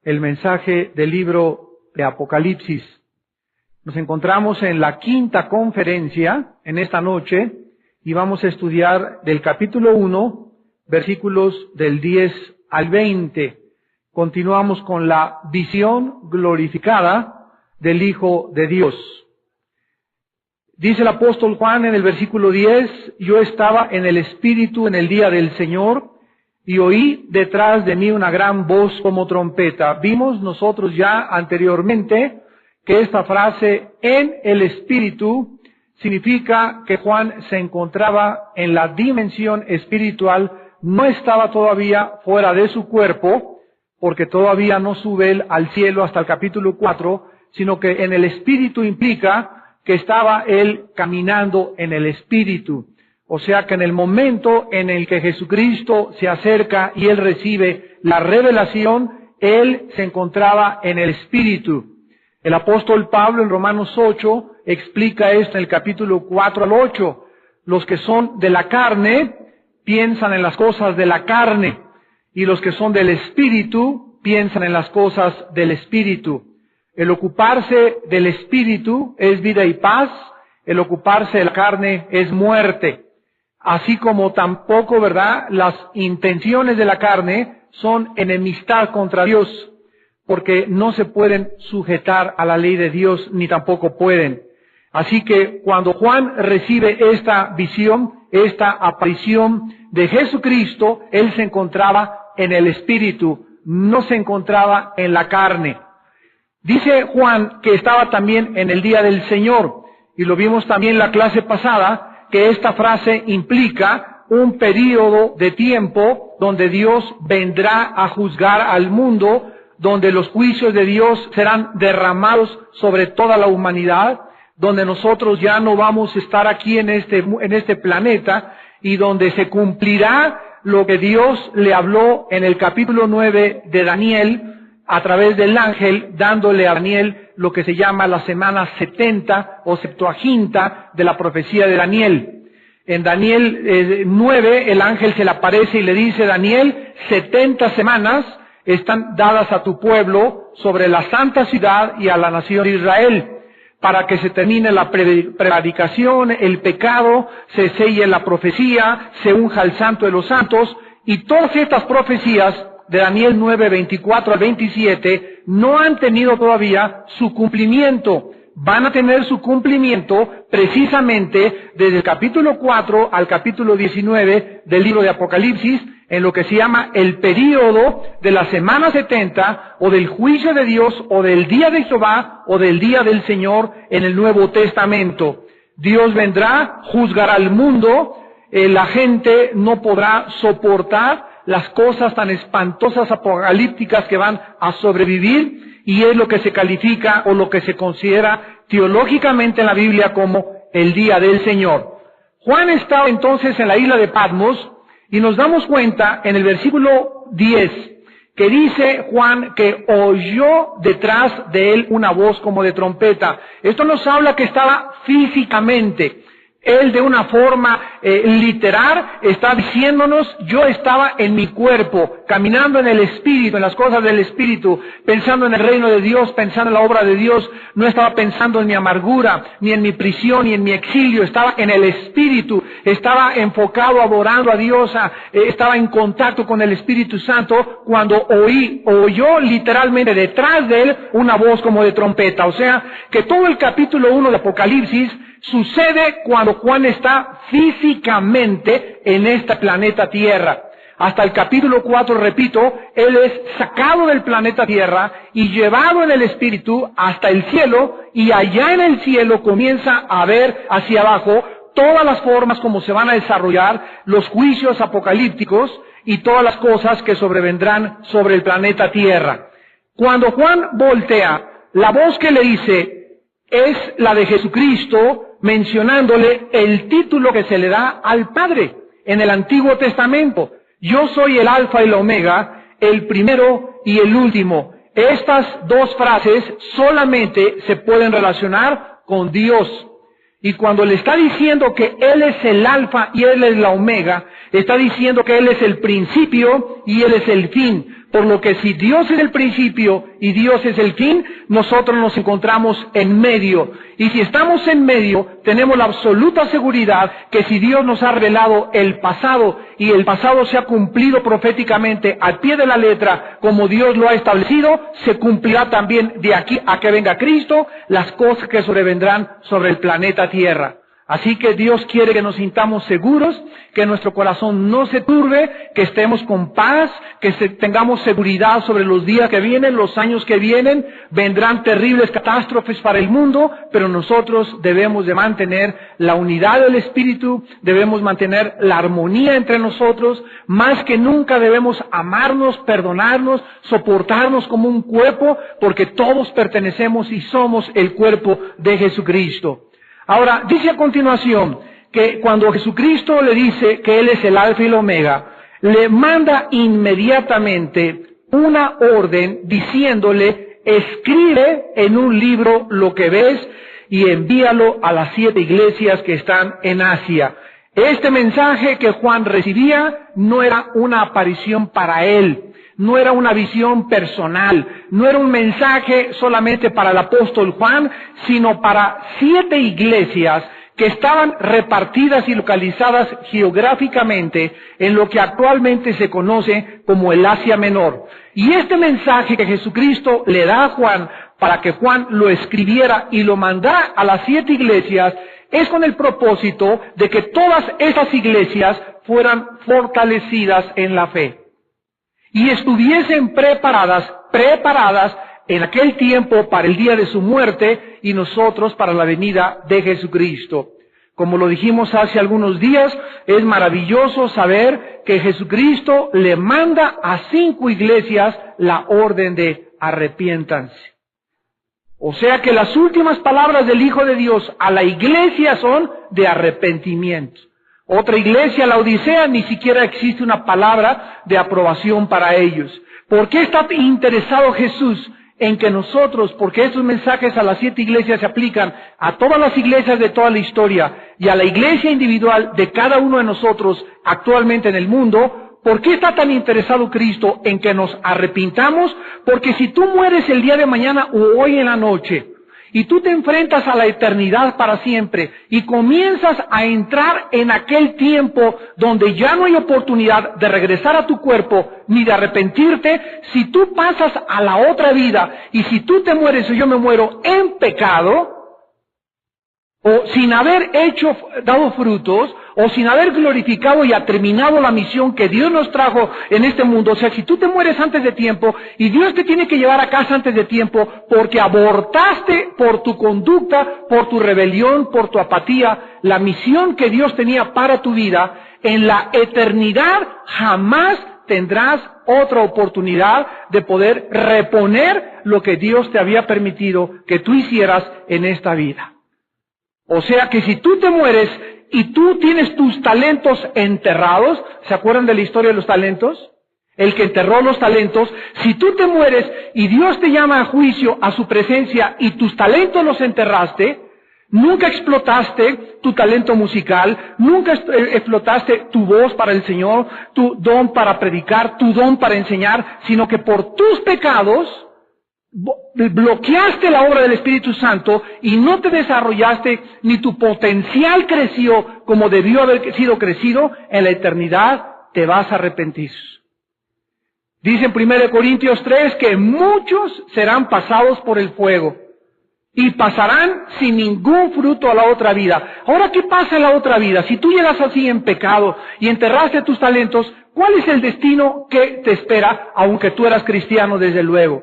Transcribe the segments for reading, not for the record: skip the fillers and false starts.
el mensaje del libro de Apocalipsis. Nos encontramos en la quinta conferencia en esta noche y vamos a estudiar del capítulo 1, versículos del 10 al 20. Continuamos con la visión glorificada del Hijo de Dios. Dice el apóstol Juan en el versículo 10, yo estaba en el Espíritu en el día del Señor y oí detrás de mí una gran voz como trompeta. Vimos nosotros ya anteriormente que esta frase en el Espíritu significa que Juan se encontraba en la dimensión espiritual, no estaba todavía fuera de su cuerpo, porque todavía no sube él al cielo hasta el capítulo 4, sino que en el Espíritu implica que estaba él caminando en el Espíritu. O sea que en el momento en el que Jesucristo se acerca y él recibe la revelación, él se encontraba en el Espíritu. El apóstol Pablo en Romanos 8 explica esto en el capítulo 4 al 8. Los que son de la carne piensan en las cosas de la carne, y los que son del Espíritu piensan en las cosas del Espíritu. El ocuparse del Espíritu es vida y paz, el ocuparse de la carne es muerte. Así como tampoco, ¿verdad?, las intenciones de la carne son enemistad contra Dios, porque no se pueden sujetar a la ley de Dios, ni tampoco pueden. Así que cuando Juan recibe esta visión, esta aparición de Jesucristo, él se encontraba en el Espíritu, no se encontraba en la carne. Dice Juan que estaba también en el día del Señor, y lo vimos también en la clase pasada, que esta frase implica un período de tiempo donde Dios vendrá a juzgar al mundo, donde los juicios de Dios serán derramados sobre toda la humanidad, donde nosotros ya no vamos a estar aquí en este planeta, y donde se cumplirá lo que Dios le habló en el capítulo 9 de Daniel, a través del ángel, dándole a Daniel lo que se llama la semana 70 o Septuaginta de la profecía de Daniel. En Daniel 9, el ángel se le aparece y le dice, Daniel, 70 semanas están dadas a tu pueblo sobre la santa ciudad y a la nación de Israel, para que se termine la prevaricación, el pecado, se selle la profecía, se unja el santo de los santos, y todas estas profecías de Daniel 9, 24 al 27, no han tenido todavía su cumplimiento. Van a tener su cumplimiento precisamente desde el capítulo 4 al capítulo 19 del libro de Apocalipsis, en lo que se llama el período de la semana 70, o del juicio de Dios, o del día de Jehová, o del día del Señor en el Nuevo Testamento. Dios vendrá, juzgará al mundo, la gente no podrá soportar las cosas tan espantosas apocalípticas que van a sobrevivir, y es lo que se califica o lo que se considera teológicamente en la Biblia como el día del Señor. Juan estaba entonces en la isla de Patmos, y nos damos cuenta en el versículo 10 que dice Juan que oyó detrás de él una voz como de trompeta. Esto nos habla que estaba físicamente. Él de una forma literal está diciéndonos, yo estaba en mi cuerpo, caminando en el Espíritu, en las cosas del Espíritu, pensando en el reino de Dios, pensando en la obra de Dios. No estaba pensando en mi amargura, ni en mi prisión, ni en mi exilio. Estaba en el Espíritu, estaba enfocado, adorando a Dios, estaba en contacto con el Espíritu Santo, cuando oyó literalmente detrás de él una voz como de trompeta. O sea, que todo el capítulo 1 de Apocalipsis sucede cuando Juan está físicamente en este planeta Tierra. Hasta el capítulo 4, repito, él es sacado del planeta Tierra y llevado en el Espíritu hasta el cielo, y allá en el cielo comienza a ver hacia abajo todas las formas como se van a desarrollar los juicios apocalípticos y todas las cosas que sobrevendrán sobre el planeta Tierra. Cuando Juan voltea, la voz que le dice es la de Jesucristo, mencionándole el título que se le da al Padre en el Antiguo Testamento. Yo soy el Alfa y la Omega, el primero y el último. Estas dos frases solamente se pueden relacionar con Dios. Y cuando le está diciendo que Él es el Alfa y Él es la Omega, está diciendo que Él es el principio y Él es el fin. Por lo que si Dios es el principio y Dios es el fin, nosotros nos encontramos en medio. Y si estamos en medio, tenemos la absoluta seguridad que si Dios nos ha revelado el pasado y el pasado se ha cumplido proféticamente al pie de la letra como Dios lo ha establecido, se cumplirá también de aquí a que venga Cristo las cosas que sobrevendrán sobre el planeta Tierra. Así que Dios quiere que nos sintamos seguros, que nuestro corazón no se turbe, que estemos con paz, que tengamos seguridad sobre los días que vienen, los años que vienen. Vendrán terribles catástrofes para el mundo, pero nosotros debemos de mantener la unidad del Espíritu, debemos mantener la armonía entre nosotros. Más que nunca debemos amarnos, perdonarnos, soportarnos como un cuerpo, porque todos pertenecemos y somos el cuerpo de Jesucristo. Ahora, dice a continuación que cuando Jesucristo le dice que Él es el Alfa y el Omega, le manda inmediatamente una orden diciéndole, escribe en un libro lo que ves y envíalo a las 7 iglesias que están en Asia. Este mensaje que Juan recibía no era una aparición para él. No era una visión personal, no era un mensaje solamente para el apóstol Juan, sino para 7 iglesias que estaban repartidas y localizadas geográficamente en lo que actualmente se conoce como el Asia Menor. Y este mensaje que Jesucristo le da a Juan para que Juan lo escribiera y lo mandara a las 7 iglesias es con el propósito de que todas esas iglesias fueran fortalecidas en la fe y estuviesen preparadas en aquel tiempo para el día de su muerte y nosotros para la venida de Jesucristo. Como lo dijimos hace algunos días, es maravilloso saber que Jesucristo le manda a 5 iglesias la orden de arrepiéntanse. O sea que las últimas palabras del Hijo de Dios a la iglesia son de arrepentimiento. Otra iglesia, la Odisea, ni siquiera existe una palabra de aprobación para ellos. ¿Por qué está interesado Jesús en que nosotros, porque estos mensajes a las 7 iglesias se aplican a todas las iglesias de toda la historia y a la iglesia individual de cada uno de nosotros actualmente en el mundo? ¿Por qué está tan interesado Cristo en que nos arrepintamos? Porque si tú mueres el día de mañana o hoy en la noche, y tú te enfrentas a la eternidad para siempre y comienzas a entrar en aquel tiempo donde ya no hay oportunidad de regresar a tu cuerpo ni de arrepentirte, si tú pasas a la otra vida y si tú te mueres o yo me muero en pecado, o sin haber dado frutos, o sin haber glorificado y terminado la misión que Dios nos trajo en este mundo. O sea, si tú te mueres antes de tiempo y Dios te tiene que llevar a casa antes de tiempo porque abortaste por tu conducta, por tu rebelión, por tu apatía, la misión que Dios tenía para tu vida, en la eternidad jamás tendrás otra oportunidad de poder reponer lo que Dios te había permitido que tú hicieras en esta vida. O sea que si tú te mueres y tú tienes tus talentos enterrados, ¿se acuerdan de la historia de los talentos? El que enterró los talentos, si tú te mueres y Dios te llama a juicio a su presencia y tus talentos los enterraste, nunca explotaste tu talento musical, nunca explotaste tu voz para el Señor, tu don para predicar, tu don para enseñar, sino que por tus pecados bloqueaste la obra del Espíritu Santo y no te desarrollaste ni tu potencial creció como debió haber sido crecido, en la eternidad te vas a arrepentir. Dice en 1 Corintios 3 que muchos serán pasados por el fuego y pasarán sin ningún fruto a la otra vida. Ahora, ¿qué pasa en la otra vida? Si tú llegas así en pecado y enterraste tus talentos, ¿cuál es el destino que te espera, aunque tú eras cristiano desde luego?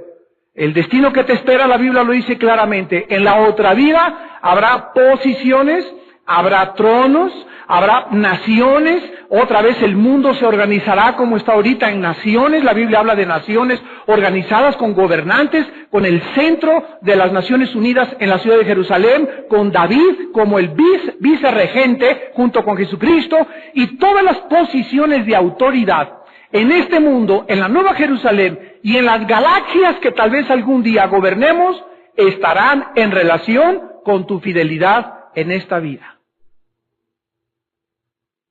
El destino que te espera, la Biblia lo dice claramente. En la otra vida habrá posiciones, habrá tronos, habrá naciones. Otra vez el mundo se organizará como está ahorita en naciones. La Biblia habla de naciones organizadas con gobernantes, con el centro de las Naciones Unidas en la ciudad de Jerusalén, con David como el vicerregente junto con Jesucristo, y todas las posiciones de autoridad en este mundo, en la Nueva Jerusalén y en las galaxias que tal vez algún día gobernemos, estarán en relación con tu fidelidad en esta vida.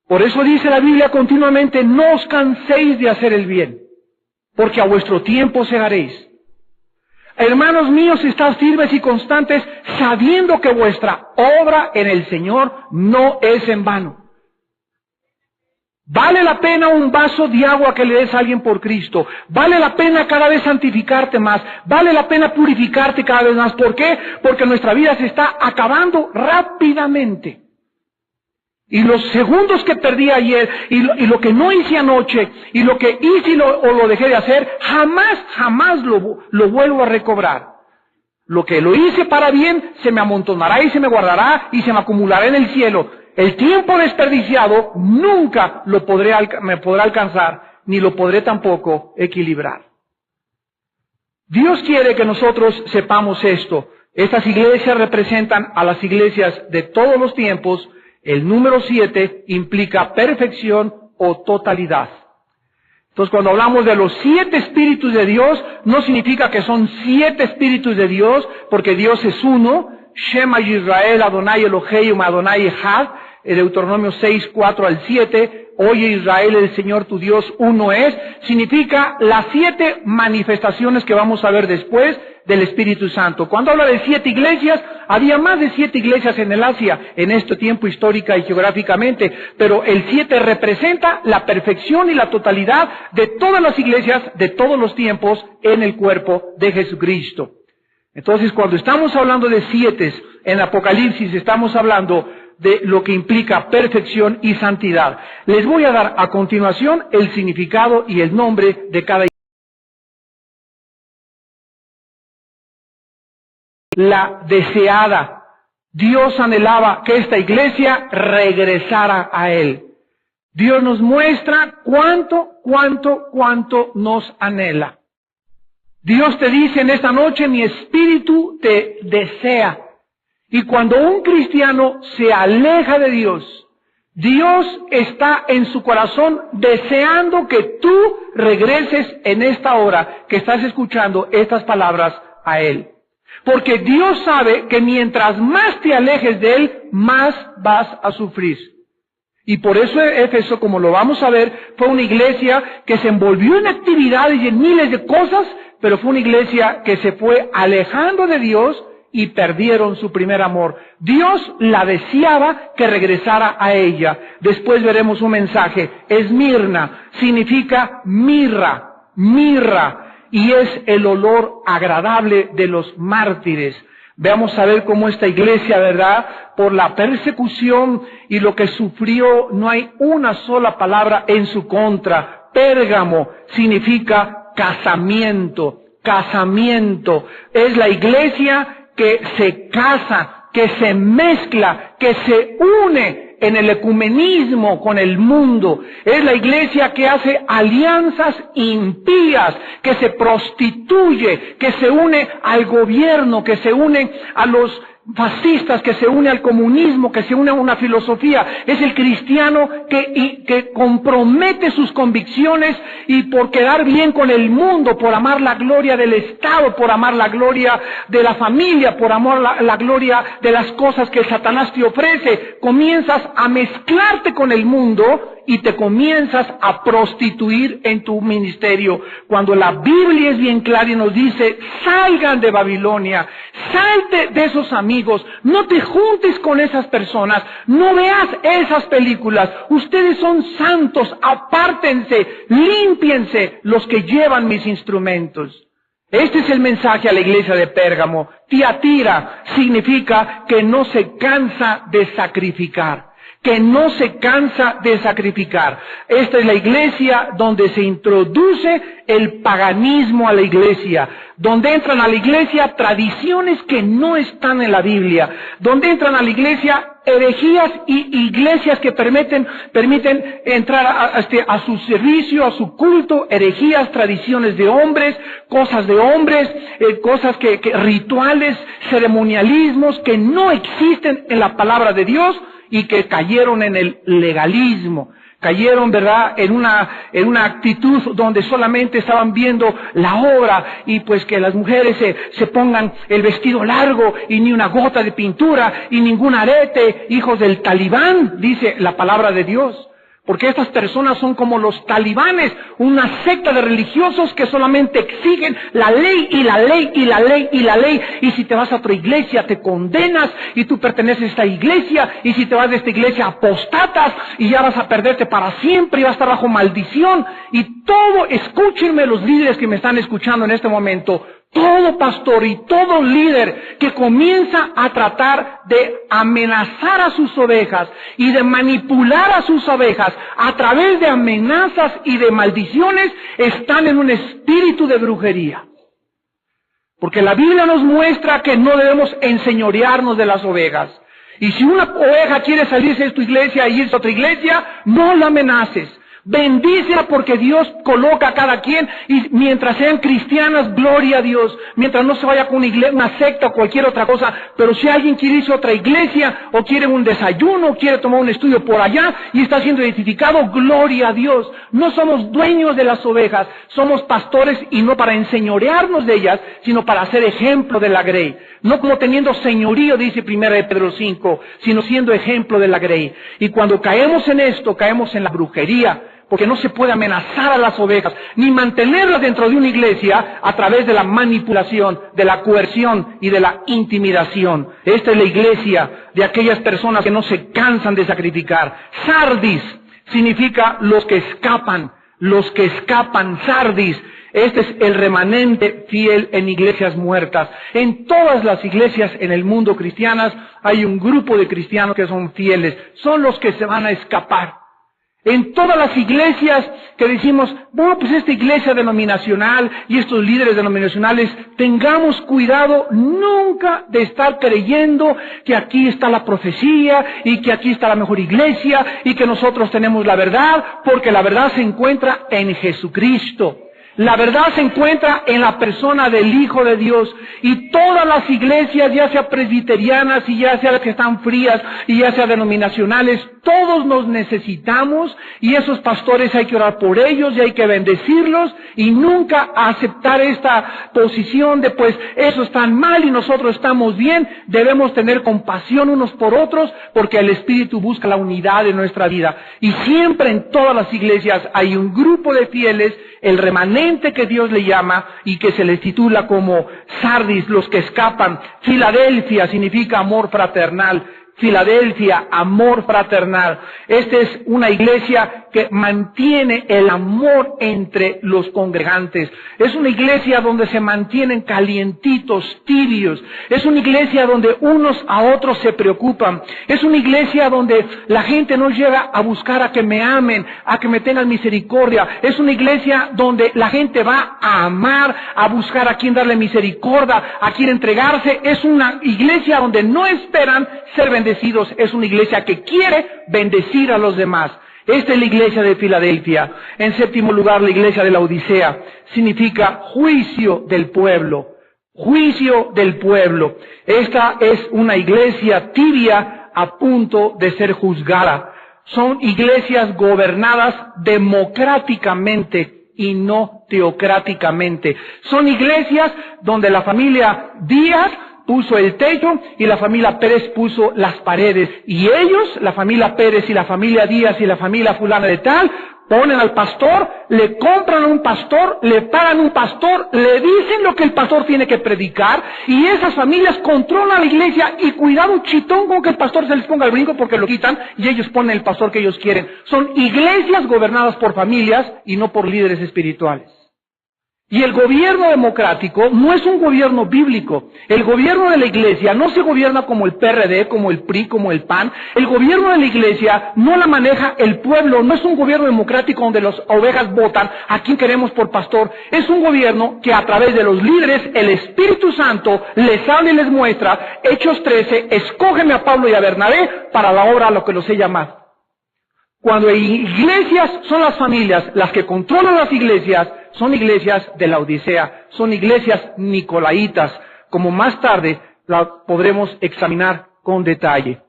Por eso dice la Biblia continuamente, no os canséis de hacer el bien. porque a vuestro tiempo segaréis. Hermanos míos, estad firmes y constantes, sabiendo que vuestra obra en el Señor no es en vano. Vale la pena un vaso de agua que le des a alguien por Cristo. Vale la pena cada vez santificarte más. Vale la pena purificarte cada vez más. ¿Por qué? Porque nuestra vida se está acabando rápidamente. Y los segundos que perdí ayer, y lo que no hice anoche, y lo que hice o lo dejé de hacer, jamás lo vuelvo a recobrar. Lo que lo hice para bien, se me amontonará y se me guardará y se me acumulará en el cielo. El tiempo desperdiciado nunca me podrá alcanzar, ni lo podré tampoco equilibrar. Dios quiere que nosotros sepamos esto. Estas iglesias representan a las iglesias de todos los tiempos. El número 7 implica perfección o totalidad. Entonces, cuando hablamos de los 7 espíritus de Dios, no significa que son 7 espíritus de Dios, porque Dios es uno. Shema Yisrael, Adonai Eloheinu, Adonai Echad, Deuteronomio 6, 4 al 7, oye Israel, el Señor tu Dios uno es, significa las 7 manifestaciones que vamos a ver después del Espíritu Santo. Cuando habla de 7 iglesias, había más de 7 iglesias en el Asia, en este tiempo histórica y geográficamente, pero el 7 representa la perfección y la totalidad de todas las iglesias de todos los tiempos en el cuerpo de Jesucristo. Entonces, cuando estamos hablando de 7 en Apocalipsis, estamos hablando de lo que implica perfección y santidad. Les voy a dar a continuación el significado y el nombre de cada iglesia. La deseada. Dios anhelaba que esta iglesia regresara a Él. Dios nos muestra cuánto nos anhela. Dios te dice en esta noche, mi espíritu te desea. Y cuando un cristiano se aleja de Dios, Dios está en su corazón deseando que tú regreses en esta hora que estás escuchando estas palabras a Él. Porque Dios sabe que mientras más te alejes de Él, más vas a sufrir. Y por eso Éfeso, como lo vamos a ver, fue una iglesia que se envolvió en actividades y en miles de cosas, pero fue una iglesia que se fue alejando de Dios y perdieron su primer amor. Dios la deseaba que regresara a ella. Después veremos un mensaje. Esmirna significa mirra, y es el olor agradable de los mártires. Veamos a ver cómo esta iglesia, ¿verdad? Por la persecución y lo que sufrió, no hay una sola palabra en su contra. Pérgamo significa casamiento. Es la iglesia que se casa, que se mezcla, que se une en el ecumenismo con el mundo. Es la iglesia que hace alianzas impías, que se prostituye, que se une al gobierno, que se une a los fascistas, que se une al comunismo, que se une a una filosofía. Es el cristiano que compromete sus convicciones y por quedar bien con el mundo, por amar la gloria del Estado, por amar la gloria de la familia, por amar la gloria de las cosas que Satanás te ofrece, comienzas a mezclarte con el mundo y te comienzas a prostituir en tu ministerio. Cuando la Biblia es bien clara y nos dice, salgan de Babilonia, salte de esos amigos, no te juntes con esas personas, no veas esas películas, ustedes son santos, apártense, límpiense los que llevan mis instrumentos. Este es el mensaje a la iglesia de Pérgamo. Tiatira significa que no se cansa de sacrificar. Esta es la iglesia donde se introduce el paganismo a la iglesia, donde entran a la iglesia tradiciones que no están en la Biblia, donde entran a la iglesia herejías y iglesias que permiten entrar a su servicio, a su culto, herejías, tradiciones de hombres, cosas rituales, ceremonialismos que no existen en la palabra de Dios y que cayeron en el legalismo. Cayeron, ¿verdad?, en una actitud donde solamente estaban viendo la obra y pues que las mujeres se pongan el vestido largo y ni una gota de pintura y ningún arete, hijos del Talibán, dice la palabra de Dios. Porque estas personas son como los talibanes, una secta de religiosos que solamente exigen la ley y la ley y la ley y la ley. Y si te vas a otra iglesia te condenas y tú perteneces a esta iglesia. Y si te vas de esta iglesia apostatas y ya vas a perderte para siempre y vas a estar bajo maldición. Y todo, escúchenme los líderes que me están escuchando en este momento. Todo pastor y todo líder que comienza a tratar de amenazar a sus ovejas y de manipular a sus ovejas a través de amenazas y de maldiciones, están en un espíritu de brujería. Porque la Biblia nos muestra que no debemos enseñorearnos de las ovejas. Y si una oveja quiere salirse de tu iglesia e irse a otra iglesia, no la amenaces. Bendícela porque Dios coloca a cada quien y mientras sean cristianas, gloria a Dios. Mientras no se vaya con una iglesia, una secta o cualquier otra cosa. Pero si alguien quiere irse a otra iglesia o quiere un desayuno o quiere tomar un estudio por allá y está siendo identificado, gloria a Dios. No somos dueños de las ovejas, somos pastores y no para enseñorearnos de ellas, sino para hacer ejemplo de la grey. No como teniendo señorío, dice 1 Pedro 5, sino siendo ejemplo de la grey. Y cuando caemos en esto, caemos en la brujería. Porque no se puede amenazar a las ovejas, ni mantenerlas dentro de una iglesia a través de la manipulación, de la coerción y de la intimidación. Esta es la iglesia de aquellas personas que no se cansan de sacrificar. Sardis significa los que escapan, sardis. Este es el remanente fiel en iglesias muertas. En todas las iglesias en el mundo cristianas hay un grupo de cristianos que son fieles, son los que se van a escapar. En todas las iglesias que decimos, bueno, pues esta iglesia denominacional y estos líderes denominacionales, tengamos cuidado nunca de estar creyendo que aquí está la profecía y que aquí está la mejor iglesia y que nosotros tenemos la verdad, porque la verdad se encuentra en Jesucristo. La verdad se encuentra en la persona del Hijo de Dios. Y todas las iglesias, ya sea presbiterianas y ya sea las que están frías y ya sea denominacionales, todos nos necesitamos y esos pastores hay que orar por ellos y hay que bendecirlos y nunca aceptar esta posición de pues eso está mal y nosotros estamos bien. Debemos tener compasión unos por otros porque el Espíritu busca la unidad de nuestra vida. Y siempre en todas las iglesias hay un grupo de fieles, el remanente que Dios le llama y que se les titula como Sardis, los que escapan. Filadelfia significa amor fraternal. Filadelfia, amor fraternal. Esta es una iglesia que mantiene el amor entre los congregantes. Es una iglesia donde se mantienen calientitos, tibios. Es una iglesia donde unos a otros se preocupan. Es una iglesia donde la gente no llega a buscar a que me amen, a que me tengan misericordia. Es una iglesia donde la gente va a amar, a buscar a quien darle misericordia, a quien entregarse. Es una iglesia donde no esperan ser bendecidos. Es una iglesia que quiere bendecir a los demás. Esta es la iglesia de Filadelfia. En séptimo lugar, la iglesia de la Odisea significa juicio del pueblo. Juicio del pueblo. Esta es una iglesia tibia a punto de ser juzgada. Son iglesias gobernadas democráticamente y no teocráticamente. Son iglesias donde la familia Díaz puso el techo y la familia Pérez puso las paredes. Y ellos, la familia Pérez y la familia Díaz y la familia fulana de tal, ponen al pastor, le compran a un pastor, le pagan un pastor, le dicen lo que el pastor tiene que predicar y esas familias controlan la iglesia y cuidado chitón con que el pastor se les ponga el brinco porque lo quitan y ellos ponen el pastor que ellos quieren. Son iglesias gobernadas por familias y no por líderes espirituales. Y el gobierno democrático no es un gobierno bíblico. El gobierno de la iglesia no se gobierna como el PRD, como el PRI, como el PAN. El gobierno de la iglesia no la maneja el pueblo. No es un gobierno democrático donde las ovejas votan a quien queremos por pastor. Es un gobierno que a través de los líderes, el Espíritu Santo les habla y les muestra. Hechos 13, escógeme a Pablo y a Bernabé para la obra a lo que los he llamado. Cuando iglesias son las familias, las que controlan las iglesias, son iglesias de la Odisea, son iglesias nicolaitas, como más tarde la podremos examinar con detalle.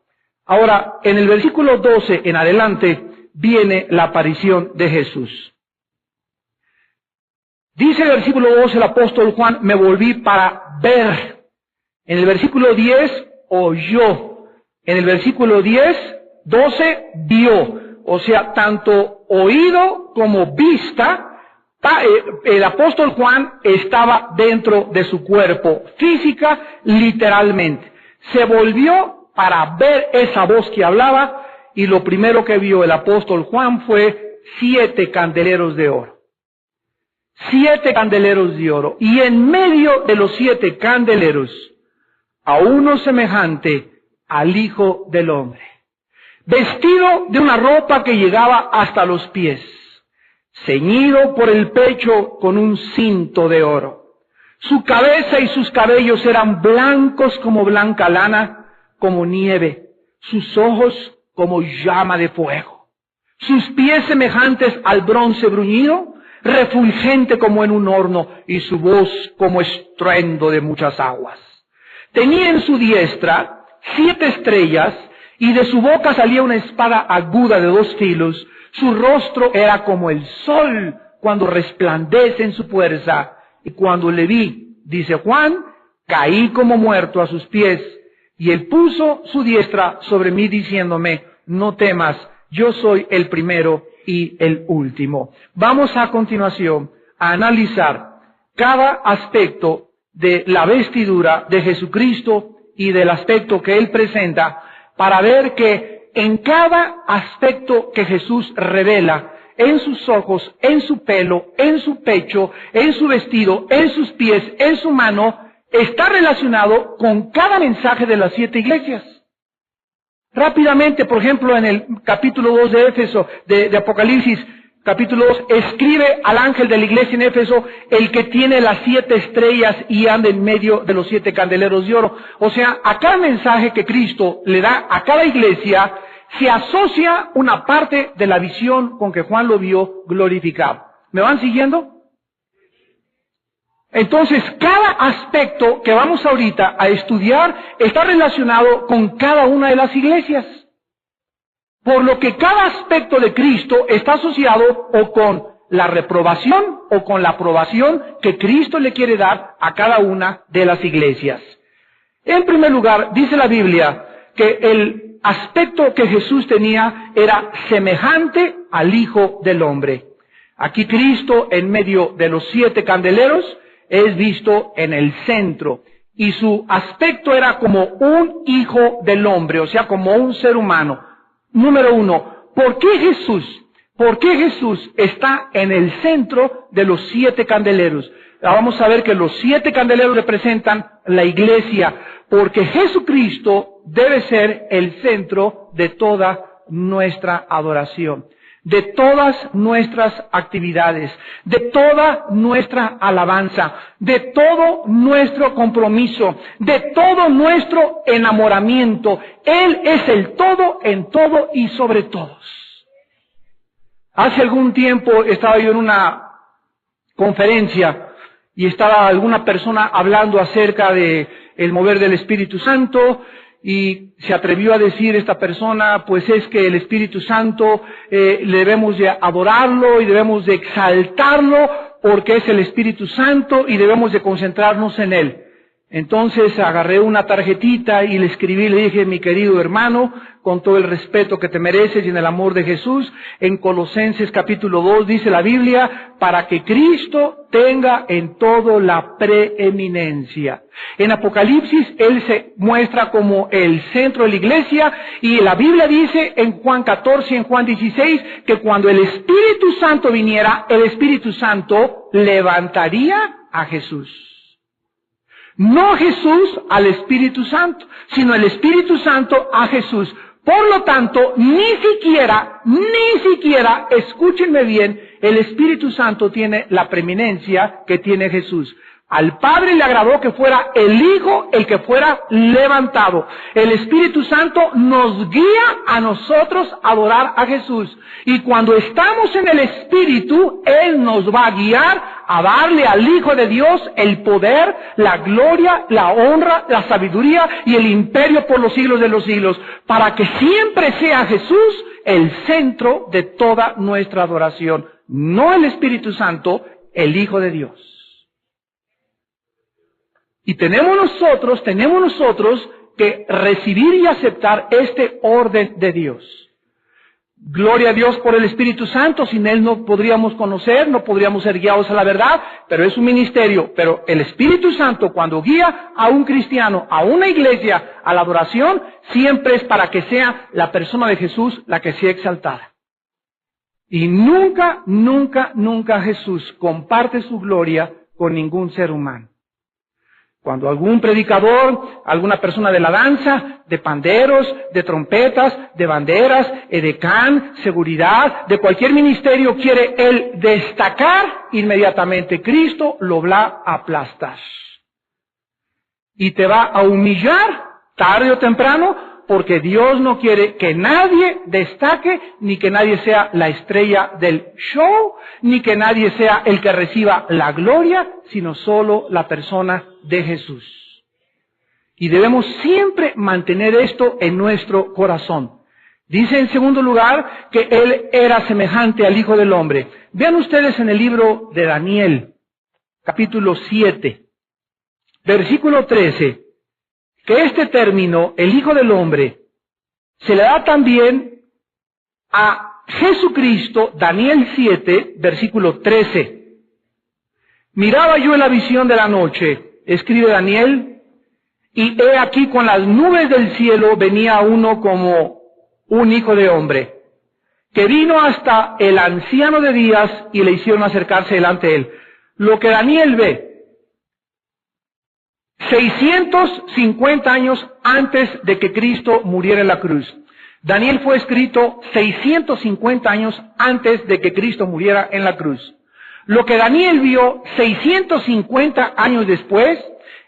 Ahora, en el versículo 12 en adelante, viene la aparición de Jesús. Dice el versículo 12 el apóstol Juan, me volví para ver. En el versículo 10, oyó. En el versículo 12, vio. o sea, tanto oído como vista, el apóstol Juan estaba dentro de su cuerpo, física, literalmente. Se volvió para ver esa voz que hablaba, y lo primero que vio el apóstol Juan fue 7 candeleros de oro. 7 candeleros de oro. Y en medio de los 7 candeleros, a uno semejante al Hijo del Hombre, vestido de una ropa que llegaba hasta los pies, ceñido por el pecho con un cinto de oro. Su cabeza y sus cabellos eran blancos como blanca lana, como nieve, sus ojos como llama de fuego, sus pies semejantes al bronce bruñido, refulgente como en un horno, y su voz como estruendo de muchas aguas. Tenía en su diestra 7 estrellas, y de su boca salía una espada aguda de 2 filos. Su rostro era como el sol cuando resplandece en su fuerza. Y cuando le vi, dice Juan, caí como muerto a sus pies. Y él puso su diestra sobre mí diciéndome, no temas, yo soy el primero y el último. Vamos a continuación a analizar cada aspecto de la vestidura de Jesucristo y del aspecto que Él presenta, para ver que en cada aspecto que Jesús revela, en sus ojos, en su pelo, en su pecho, en su vestido, en sus pies, en su mano, está relacionado con cada mensaje de las 7 iglesias. Rápidamente, por ejemplo, en el capítulo 2 de Éfeso, de Apocalipsis, capítulo 2, escribe al ángel de la iglesia en Éfeso, el que tiene las 7 estrellas y anda en medio de los 7 candeleros de oro. O sea, a cada mensaje que Cristo le da a cada iglesia, se asocia una parte de la visión con que Juan lo vio glorificado. ¿Me van siguiendo? Entonces, cada aspecto que vamos ahorita a estudiar está relacionado con cada una de las iglesias. Por lo que cada aspecto de Cristo está asociado o con la reprobación o con la aprobación que Cristo le quiere dar a cada una de las iglesias. En primer lugar, dice la Biblia que el aspecto que Jesús tenía era semejante al Hijo del Hombre. Aquí Cristo, en medio de los 7 candeleros, es visto en el centro. Y su aspecto era como un hijo del hombre, o sea, como un ser humano. Número 1, ¿por qué Jesús está en el centro de los 7 candeleros? Vamos a ver que los 7 candeleros representan la iglesia, porque Jesucristo debe ser el centro de toda nuestra adoración, de todas nuestras actividades, de toda nuestra alabanza, de todo nuestro compromiso, de todo nuestro enamoramiento. Él es el todo en todo y sobre todos. Hace algún tiempo estaba yo en una conferencia y estaba alguna persona hablando acerca de el mover del Espíritu Santo. Y se atrevió a decir esta persona, pues es que el Espíritu Santo debemos de adorarlo y debemos de exaltarlo porque es el Espíritu Santo y debemos de concentrarnos en Él. Entonces agarré una tarjetita y le escribí, le dije, mi querido hermano, con todo el respeto que te mereces y en el amor de Jesús, en Colosenses capítulo 2 dice la Biblia, para que Cristo tenga en todo la preeminencia. En Apocalipsis Él se muestra como el centro de la iglesia y la Biblia dice en Juan 14 y en Juan 16 que cuando el Espíritu Santo viniera, el Espíritu Santo levantaría a Jesús. No Jesús al Espíritu Santo, sino el Espíritu Santo a Jesús. Por lo tanto, ni siquiera, escúchenme bien, el Espíritu Santo tiene la preeminencia que tiene Jesús. Al Padre le agradó que fuera el Hijo el que fuera levantado. El Espíritu Santo nos guía a nosotros a adorar a Jesús. Y cuando estamos en el Espíritu, Él nos va a guiar a darle al Hijo de Dios el poder, la gloria, la honra, la sabiduría y el imperio por los siglos de los siglos, para que siempre sea Jesús el centro de toda nuestra adoración. No el Espíritu Santo, el Hijo de Dios. Y tenemos nosotros que recibir y aceptar este orden de Dios. Gloria a Dios por el Espíritu Santo, sin Él no podríamos conocer, no podríamos ser guiados a la verdad, pero es un ministerio. Pero el Espíritu Santo, cuando guía a un cristiano, a una iglesia, a la adoración, siempre es para que sea la persona de Jesús la que sea exaltada. Y nunca, nunca, nunca Jesús comparte su gloria con ningún ser humano. Cuando algún predicador, alguna persona de la danza, de panderos, de trompetas, de banderas, edecán, seguridad, de cualquier ministerio quiere él destacar, inmediatamente Cristo lo va a aplastar. Y te va a humillar tarde o temprano, porque Dios no quiere que nadie destaque, ni que nadie sea la estrella del show, ni que nadie sea el que reciba la gloria, sino solo la persona de Jesús. Y debemos siempre mantener esto en nuestro corazón. Dice en segundo lugar que Él era semejante al Hijo del Hombre. Vean ustedes en el libro de Daniel, capítulo 7, versículo 13, que este término, el Hijo del Hombre, se le da también a Jesucristo, Daniel 7, versículo 13. Miraba yo en la visión de la noche, escribe Daniel, y he aquí con las nubes del cielo venía uno como un hijo de hombre, que vino hasta el anciano de días y le hicieron acercarse delante de él. Lo que Daniel ve, 650 años antes de que Cristo muriera en la cruz. Daniel fue escrito 650 años antes de que Cristo muriera en la cruz. Lo que Daniel vio 650 años después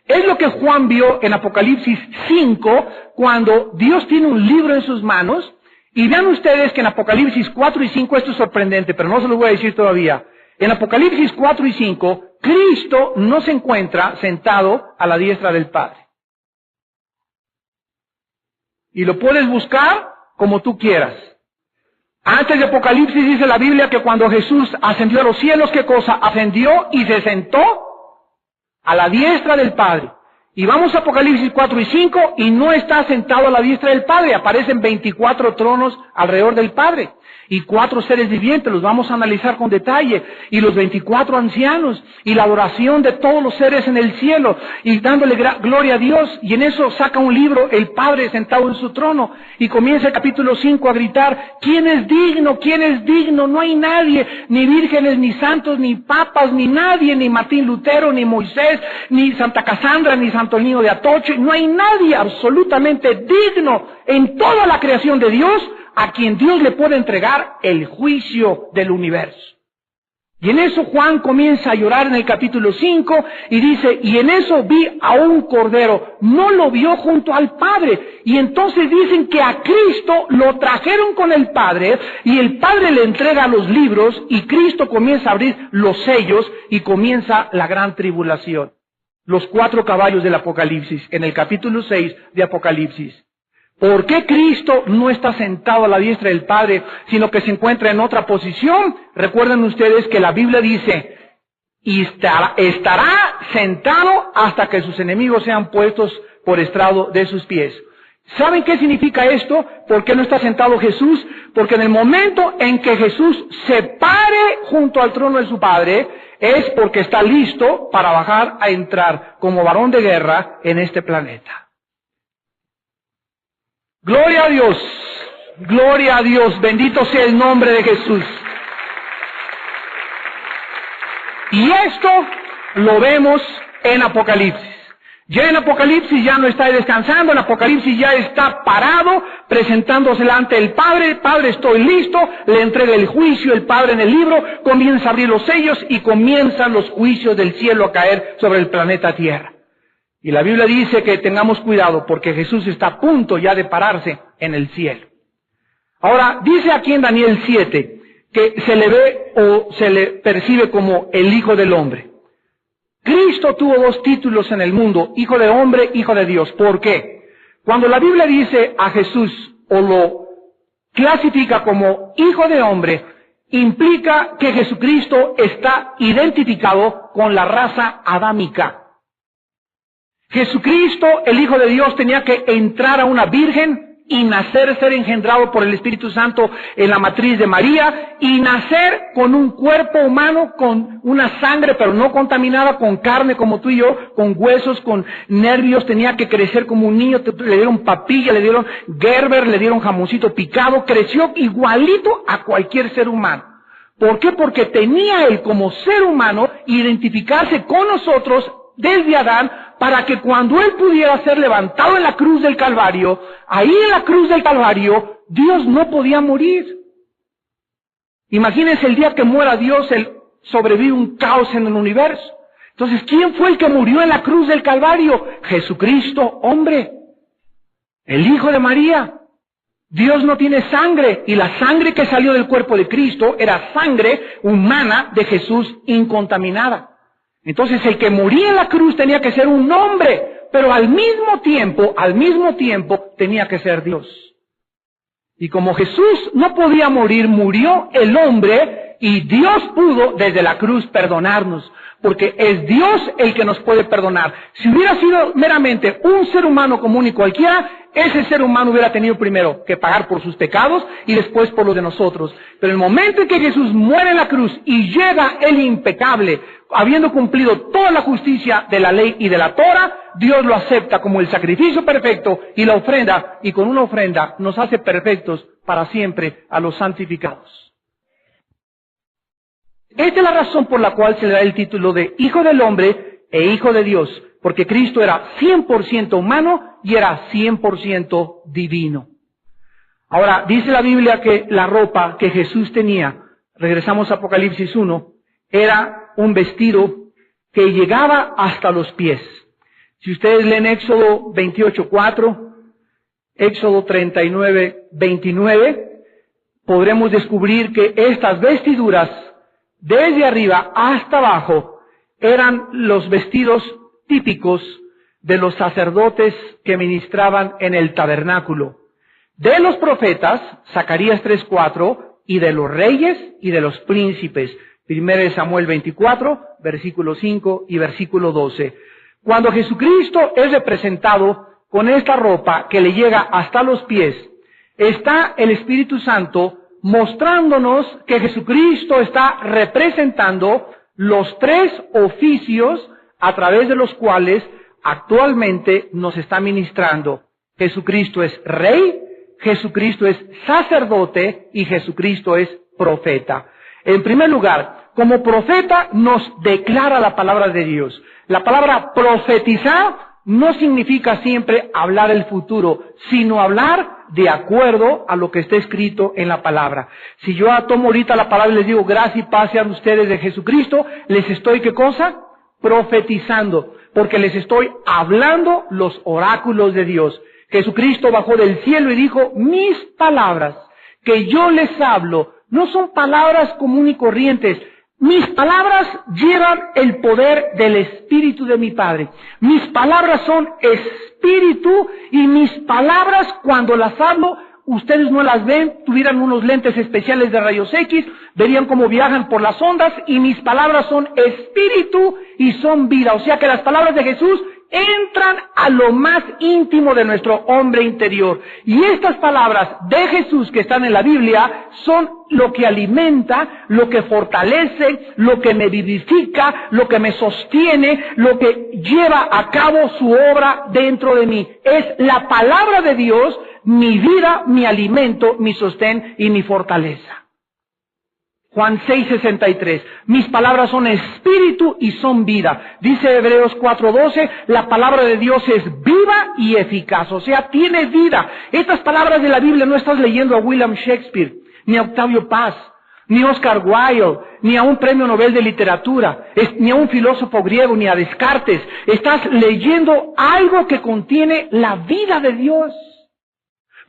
es lo que Juan vio en Apocalipsis 5, cuando Dios tiene un libro en sus manos. Y vean ustedes que en Apocalipsis 4 y 5, esto es sorprendente, pero no se lo voy a decir todavía. En Apocalipsis 4 y 5, Cristo no se encuentra sentado a la diestra del Padre. Y lo puedes buscar como tú quieras. Antes de Apocalipsis dice la Biblia que cuando Jesús ascendió a los cielos, ¿qué cosa? Ascendió y se sentó a la diestra del Padre. Y vamos a Apocalipsis 4 y 5 y no está sentado a la diestra del Padre. Aparecen 24 tronos alrededor del Padre. Y 4 seres vivientes, los vamos a analizar con detalle, y los 24 ancianos, y la adoración de todos los seres en el cielo, y dándole gloria a Dios, y en eso saca un libro, el Padre sentado en su trono, y comienza el capítulo 5 a gritar, ¿quién es digno? ¿Quién es digno? No hay nadie, ni vírgenes, ni santos, ni papas, ni nadie, ni Martín Lutero, ni Moisés, ni Santa Casandra, ni Santo Niño de Atoche, no hay nadie absolutamente digno en toda la creación de Dios, a quien Dios le puede entregar el juicio del universo. Y en eso Juan comienza a llorar en el capítulo 5 y dice, y en eso vi a un cordero, no lo vio junto al Padre. Y entonces dicen que a Cristo lo trajeron con el Padre y el Padre le entrega los libros y Cristo comienza a abrir los sellos y comienza la gran tribulación. Los 4 caballos del Apocalipsis, en el capítulo 6 de Apocalipsis. ¿Por qué Cristo no está sentado a la diestra del Padre, sino que se encuentra en otra posición? Recuerden ustedes que la Biblia dice, y estará sentado hasta que sus enemigos sean puestos por estrado de sus pies. ¿Saben qué significa esto? ¿Por qué no está sentado Jesús? Porque en el momento en que Jesús se pare junto al trono de su Padre, es porque está listo para bajar a entrar como varón de guerra en este planeta. Gloria a Dios, bendito sea el nombre de Jesús. Y esto lo vemos en Apocalipsis. Ya en Apocalipsis ya no está descansando, en Apocalipsis ya está parado, presentándose delante del Padre. Padre, estoy listo, le entrega el juicio, el Padre en el libro, comienza a abrir los sellos y comienzan los juicios del cielo a caer sobre el planeta Tierra. Y la Biblia dice que tengamos cuidado porque Jesús está a punto ya de pararse en el cielo. Ahora, dice aquí en Daniel 7 que se le ve o se le percibe como el Hijo del Hombre. Cristo tuvo 2 títulos en el mundo, Hijo de Hombre, Hijo de Dios. ¿Por qué? Cuando la Biblia dice a Jesús o lo clasifica como Hijo de Hombre, implica que Jesucristo está identificado con la raza adámica. Jesucristo, el Hijo de Dios, tenía que entrar a una virgen y nacer, ser engendrado por el Espíritu Santo en la matriz de María, y nacer con un cuerpo humano, con una sangre, pero no contaminada, con carne como tú y yo, con huesos, con nervios, tenía que crecer como un niño, le dieron papilla, le dieron Gerber, le dieron jamoncito picado, creció igualito a cualquier ser humano. ¿Por qué? Porque tenía él como ser humano identificarse con nosotros desde Adán, para que cuando él pudiera ser levantado en la cruz del Calvario, ahí en la cruz del Calvario, Dios no podía morir. Imagínense el día que muera Dios, sobrevive un caos en el universo. Entonces, ¿quién fue el que murió en la cruz del Calvario? Jesucristo, hombre, el Hijo de María. Dios no tiene sangre, y la sangre que salió del cuerpo de Cristo era sangre humana de Jesús incontaminada. Entonces el que moría en la cruz tenía que ser un hombre, pero al mismo tiempo tenía que ser Dios. Y como Jesús no podía morir, murió el hombre, y Dios pudo desde la cruz perdonarnos, porque es Dios el que nos puede perdonar. Si hubiera sido meramente un ser humano común y cualquiera, ese ser humano hubiera tenido primero que pagar por sus pecados y después por los de nosotros. Pero el momento en que Jesús muere en la cruz y llega el impecable, habiendo cumplido toda la justicia de la ley y de la Torah, Dios lo acepta como el sacrificio perfecto y la ofrenda, y con una ofrenda nos hace perfectos para siempre a los santificados. Esta es la razón por la cual se le da el título de Hijo del Hombre e Hijo de Dios, porque Cristo era 100% humano y era 100% divino. Ahora, dice la Biblia que la ropa que Jesús tenía, regresamos a Apocalipsis 1, era un vestido que llegaba hasta los pies. Si ustedes leen Éxodo 28:4, Éxodo 39:29, podremos descubrir que estas vestiduras, desde arriba hasta abajo, eran los vestidos típicos de los sacerdotes que ministraban en el tabernáculo, de los profetas, Zacarías 3:4, y de los reyes y de los príncipes, 1 Samuel 24, versículo 5 y versículo 12. Cuando Jesucristo es representado con esta ropa que le llega hasta los pies, está el Espíritu Santo mostrándonos que Jesucristo está representando los tres oficios a través de los cuales actualmente nos está ministrando. Jesucristo es Rey, Jesucristo es sacerdote y Jesucristo es profeta. En primer lugar, como profeta nos declara la palabra de Dios. La palabra profetizar no significa siempre hablar el futuro, sino hablar de acuerdo a lo que está escrito en la palabra. Si yo tomo ahorita la palabra y les digo gracia y paz sean ustedes de Jesucristo, les estoy, ¿qué cosa? Profetizando, porque les estoy hablando los oráculos de Dios. Jesucristo bajó del cielo y dijo, mis palabras que yo les hablo no son palabras comunes y corrientes. Mis palabras llevan el poder del Espíritu de mi Padre. Mis palabras son Espíritu, y mis palabras cuando las hablo, ustedes no las ven, tuvieran unos lentes especiales de rayos X, verían cómo viajan por las ondas, y mis palabras son Espíritu y son vida. O sea que las palabras de Jesús entran a lo más íntimo de nuestro hombre interior. Y estas palabras de Jesús que están en la Biblia son lo que alimenta, lo que fortalece, lo que me vivifica, lo que me sostiene, lo que lleva a cabo su obra dentro de mí. Es la palabra de Dios, mi vida, mi alimento, mi sostén y mi fortaleza. Juan 6:63, mis palabras son espíritu y son vida. Dice Hebreos 4:12, la palabra de Dios es viva y eficaz, o sea, tiene vida. Estas palabras de la Biblia no estás leyendo a William Shakespeare, ni a Octavio Paz, ni a Oscar Wilde, ni a un premio Nobel de literatura, ni a un filósofo griego, ni a Descartes. Estás leyendo algo que contiene la vida de Dios.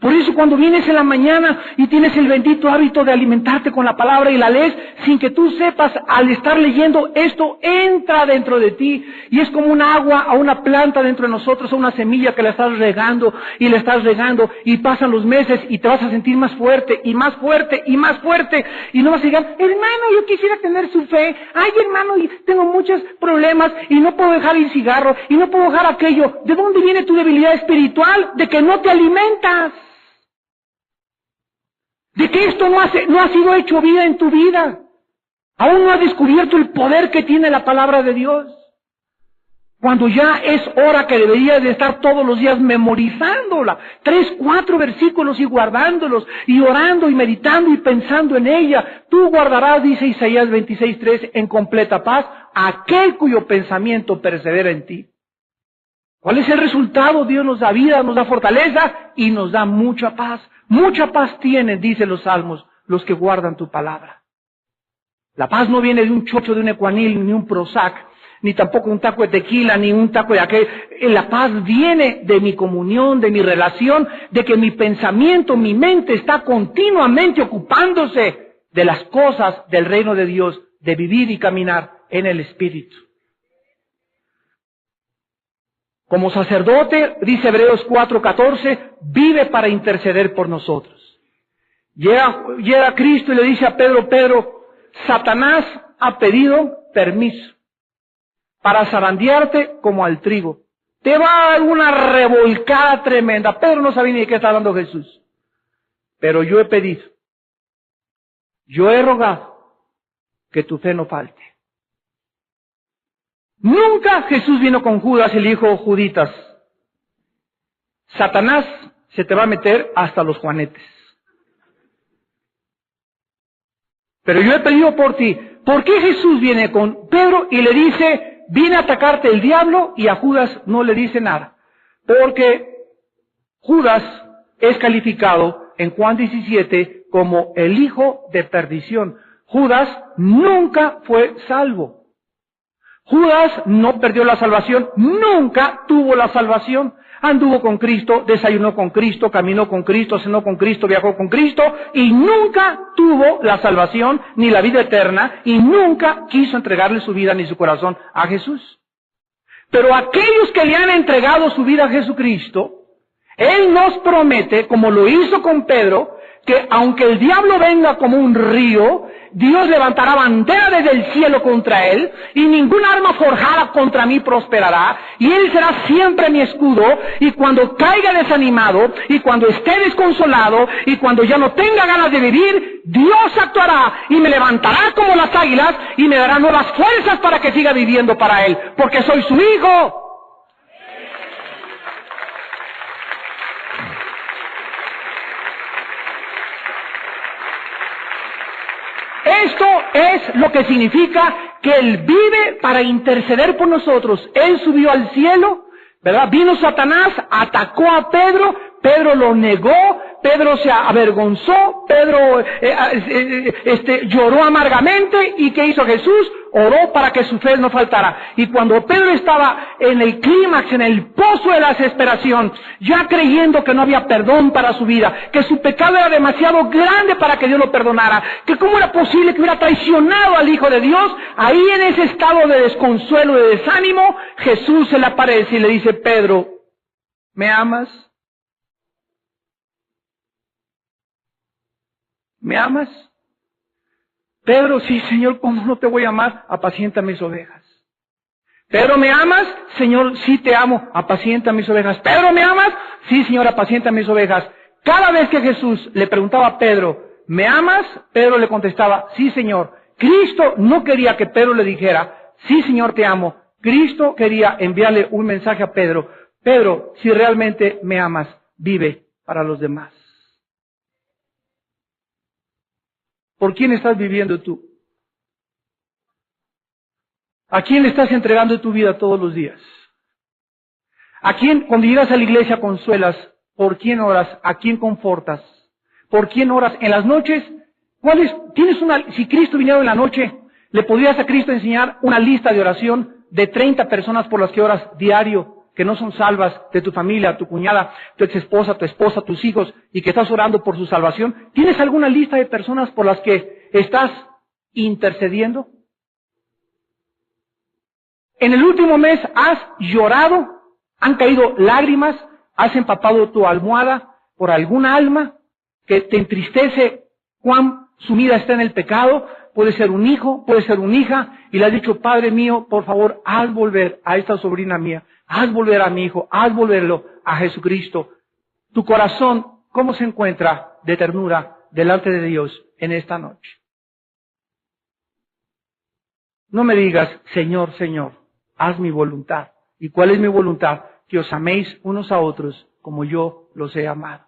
Por eso cuando vienes en la mañana y tienes el bendito hábito de alimentarte con la palabra y la lees, sin que tú sepas, al estar leyendo esto entra dentro de ti y es como un agua a una planta dentro de nosotros, a una semilla que la estás regando y pasan los meses y te vas a sentir más fuerte y más fuerte y más fuerte y no vas a llegar, hermano, yo quisiera tener su fe, ay hermano, y tengo muchos problemas y no puedo dejar el cigarro y no puedo dejar aquello. ¿De dónde viene tu debilidad espiritual? De que no te alimentas. de que esto no ha sido hecho vida en tu vida. Aún no has descubierto el poder que tiene la palabra de Dios. Cuando ya es hora que deberías de estar todos los días memorizándola, 3, 4 versículos y guardándolos, y orando y meditando y pensando en ella. Tú guardarás, dice Isaías 26:3, en completa paz aquel cuyo pensamiento persevera en ti. ¿Cuál es el resultado? Dios nos da vida, nos da fortaleza y nos da mucha paz. Mucha paz tienen, dicen los salmos, los que guardan tu palabra. La paz no viene de un chocho, de un Ecuanil, ni un Prozac, ni tampoco un taco de tequila, ni un taco de aquel. La paz viene de mi comunión, de mi relación, de que mi pensamiento, mi mente está continuamente ocupándose de las cosas del reino de Dios, de vivir y caminar en el Espíritu. Como sacerdote, dice Hebreos 4:14, vive para interceder por nosotros. Llega Cristo y le dice a Pedro, Pedro, Satanás ha pedido permiso para zarandearte como al trigo. Te va a dar una revolcada tremenda. Pedro no sabía ni de qué está hablando Jesús. Pero yo he pedido, yo he rogado que tu fe no falte. Nunca Jesús vino con Judas y le dijo, Juditas, Satanás se te va a meter hasta los juanetes. Pero yo he pedido por ti. ¿Por qué Jesús viene con Pedro y le dice, viene a atacarte el diablo, y a Judas no le dice nada? Porque Judas es calificado en Juan 17 como el hijo de perdición. Judas nunca fue salvo. Judas no perdió la salvación, nunca tuvo la salvación. Anduvo con Cristo, desayunó con Cristo, caminó con Cristo, cenó con Cristo, viajó con Cristo, y nunca tuvo la salvación ni la vida eterna, y nunca quiso entregarle su vida ni su corazón a Jesús. Pero aquellos que le han entregado su vida a Jesucristo, Él nos promete, como lo hizo con Pedro, que aunque el diablo venga como un río, Dios levantará bandera desde el cielo contra él, y ningún arma forjada contra mí prosperará, y él será siempre mi escudo, y cuando caiga desanimado, y cuando esté desconsolado, y cuando ya no tenga ganas de vivir, Dios actuará, y me levantará como las águilas, y me dará nuevas fuerzas para que siga viviendo para él, porque soy su hijo. Esto es lo que significa que Él vive para interceder por nosotros. Él subió al cielo, ¿verdad? Vino Satanás, atacó a Pedro, Pedro lo negó, Pedro se avergonzó, Pedro lloró amargamente. ¿Y qué hizo Jesús? Oró para que su fe no faltara. Y cuando Pedro estaba en el clímax, en el pozo de la desesperación, ya creyendo que no había perdón para su vida, que su pecado era demasiado grande para que Dios lo perdonara, que cómo era posible que hubiera traicionado al Hijo de Dios, ahí en ese estado de desconsuelo, de desánimo, Jesús se le aparece y le dice, Pedro, ¿me amas? ¿Me amas? Pedro, sí, Señor, ¿cómo no te voy a amar? Apacienta mis ovejas. Pedro, ¿me amas? Señor, sí te amo, apacienta mis ovejas. Pedro, ¿me amas? Sí, Señor, apacienta mis ovejas. Cada vez que Jesús le preguntaba a Pedro, ¿me amas? Pedro le contestaba, sí, Señor. Cristo no quería que Pedro le dijera, sí, Señor, te amo. Cristo quería enviarle un mensaje a Pedro. Pedro, si realmente me amas, vive para los demás. ¿Por quién estás viviendo tú? ¿A quién le estás entregando tu vida todos los días? ¿A quién, cuando llegas a la iglesia, consuelas? ¿Por quién oras? ¿A quién confortas? ¿Por quién oras? En las noches, si Cristo viniera en la noche, ¿le podrías a Cristo enseñar una lista de oración de 30 personas por las que oras diario, que no son salvas, de tu familia, tu cuñada, tu exesposa, tu esposa, tus hijos, y que estás orando por su salvación? ¿Tienes alguna lista de personas por las que estás intercediendo? En el último mes has llorado, han caído lágrimas, has empapado tu almohada por alguna alma que te entristece cuán sumida está en el pecado. Puede ser un hijo, puede ser una hija, y le has dicho, Padre mío, por favor, haz volver a esta sobrina mía, haz volver a mi hijo, haz volverlo a Jesucristo. Tu corazón, ¿cómo se encuentra de ternura delante de Dios en esta noche. No me digas, Señor, Señor, haz mi voluntad. ¿Y cuál es mi voluntad? Que os améis unos a otros como yo los he amado.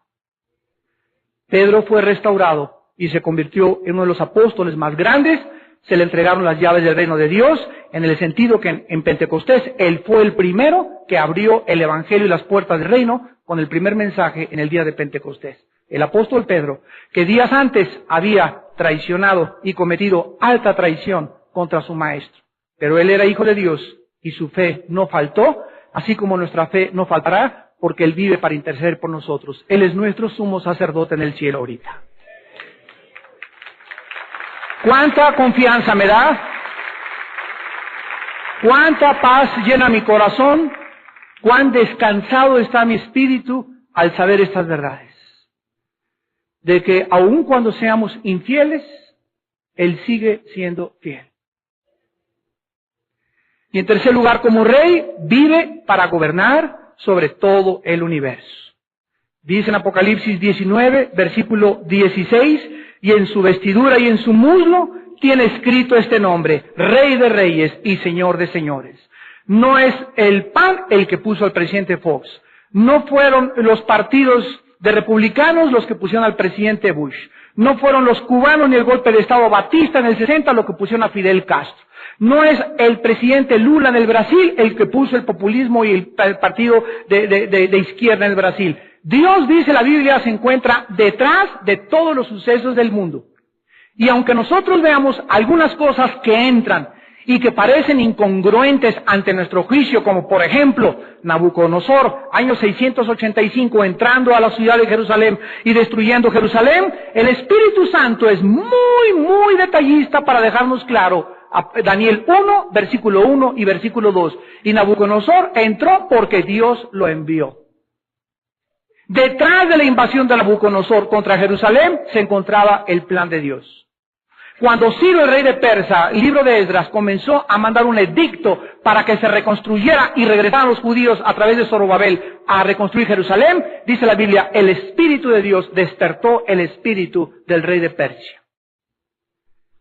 Pedro fue restaurado y se convirtió en uno de los apóstoles más grandes. Se le entregaron las llaves del reino de Dios, en el sentido que en Pentecostés él fue el primero que abrió el evangelio y las puertas del reino con el primer mensaje en el día de Pentecostés. El apóstol Pedro, que días antes había traicionado y cometido alta traición contra su maestro. Pero él era hijo de Dios y su fe no faltó, así como nuestra fe no faltará, porque él vive para interceder por nosotros. Él es nuestro sumo sacerdote en el cielo ahorita. ¿Cuánta confianza me da? ¿Cuánta paz llena mi corazón? ¿Cuán descansado está mi espíritu al saber estas verdades? De que aun cuando seamos infieles, Él sigue siendo fiel. Y en tercer lugar, como rey, vive para gobernar sobre todo el universo. Dice en Apocalipsis 19, versículo 16, y en su vestidura y en su muslo tiene escrito este nombre, Rey de Reyes y Señor de Señores. No es el PAN el que puso al presidente Fox. No fueron los partidos de republicanos los que pusieron al presidente Bush. No fueron los cubanos ni el golpe de Estado Batista en el 60 lo que pusieron a Fidel Castro. No es el presidente Lula en el Brasil el que puso el populismo y el partido de izquierda en el Brasil. Dios, dice la Biblia, se encuentra detrás de todos los sucesos del mundo. Y aunque nosotros veamos algunas cosas que entran y que parecen incongruentes ante nuestro juicio, como por ejemplo Nabucodonosor, año 685, entrando a la ciudad de Jerusalén y destruyendo Jerusalén, el Espíritu Santo es muy detallista para dejarnos claro. Daniel 1, versículo 1 y versículo 2. Y Nabucodonosor entró porque Dios lo envió. Detrás de la invasión de Nabucodonosor contra Jerusalén se encontraba el plan de Dios. Cuando Ciro, el rey de Persia, libro de Esdras, comenzó a mandar un edicto para que se reconstruyera y regresaran los judíos a través de Zorobabel a reconstruir Jerusalén, dice la Biblia, el Espíritu de Dios despertó el espíritu del rey de Persia.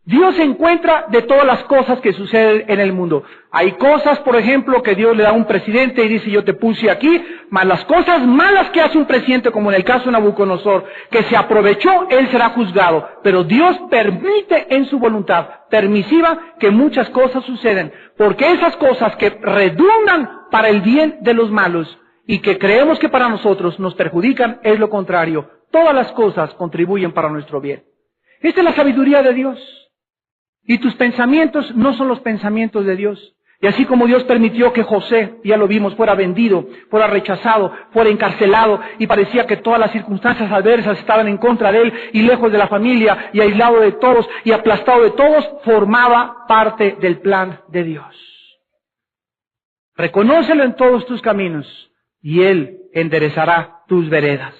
Dios se encuentra de todas las cosas que suceden en el mundo. Hay cosas, por ejemplo, que Dios le da a un presidente y dice, yo te puse aquí, mas las cosas malas que hace un presidente, como en el caso de Nabucodonosor, que se aprovechó, él será juzgado. Pero Dios permite en su voluntad permisiva que muchas cosas suceden, porque esas cosas que redundan para el bien de los malos y que creemos que para nosotros nos perjudican, es lo contrario. Todas las cosas contribuyen para nuestro bien. Esta es la sabiduría de Dios. Y tus pensamientos no son los pensamientos de Dios. Y así como Dios permitió que José, ya lo vimos, fuera vendido, fuera rechazado, fuera encarcelado, y parecía que todas las circunstancias adversas estaban en contra de él, y lejos de la familia, y aislado de todos, y aplastado de todos, formaba parte del plan de Dios. Reconócelo en todos tus caminos, y Él enderezará tus veredas.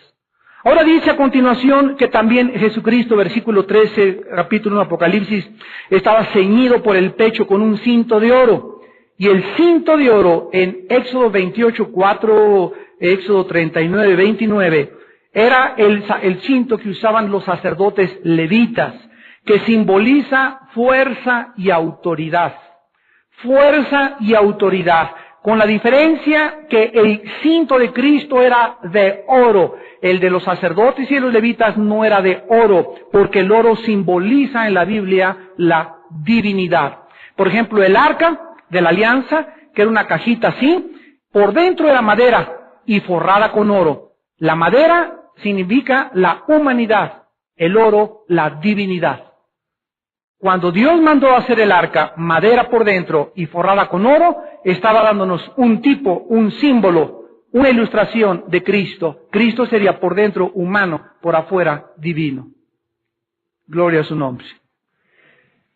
Ahora dice a continuación que también Jesucristo, versículo 13, capítulo 1 Apocalipsis, estaba ceñido por el pecho con un cinto de oro. Y el cinto de oro en Éxodo 28, 4, Éxodo 39, 29, era el cinto que usaban los sacerdotes levitas, que simboliza fuerza y autoridad. Fuerza y autoridad. Con la diferencia que el cinto de Cristo era de oro, el de los sacerdotes y de los levitas no era de oro, porque el oro simboliza en la Biblia la divinidad. Por ejemplo, el arca de la alianza, que era una cajita así, por dentro era madera y forrada con oro. La madera significa la humanidad, el oro la divinidad. Cuando Dios mandó hacer el arca, madera por dentro y forrada con oro, estaba dándonos un tipo, un símbolo, una ilustración de Cristo. Cristo sería por dentro humano, por afuera divino. Gloria a su nombre.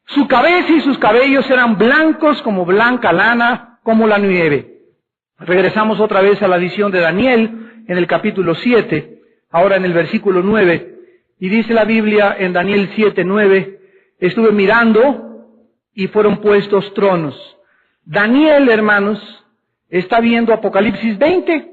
Su cabeza y sus cabellos eran blancos como blanca lana, como la nieve. Regresamos otra vez a la visión de Daniel en el capítulo 7, ahora en el versículo 9, y dice la Biblia en Daniel 7, 9, estuve mirando y fueron puestos tronos. Daniel, hermanos, está viendo Apocalipsis 20.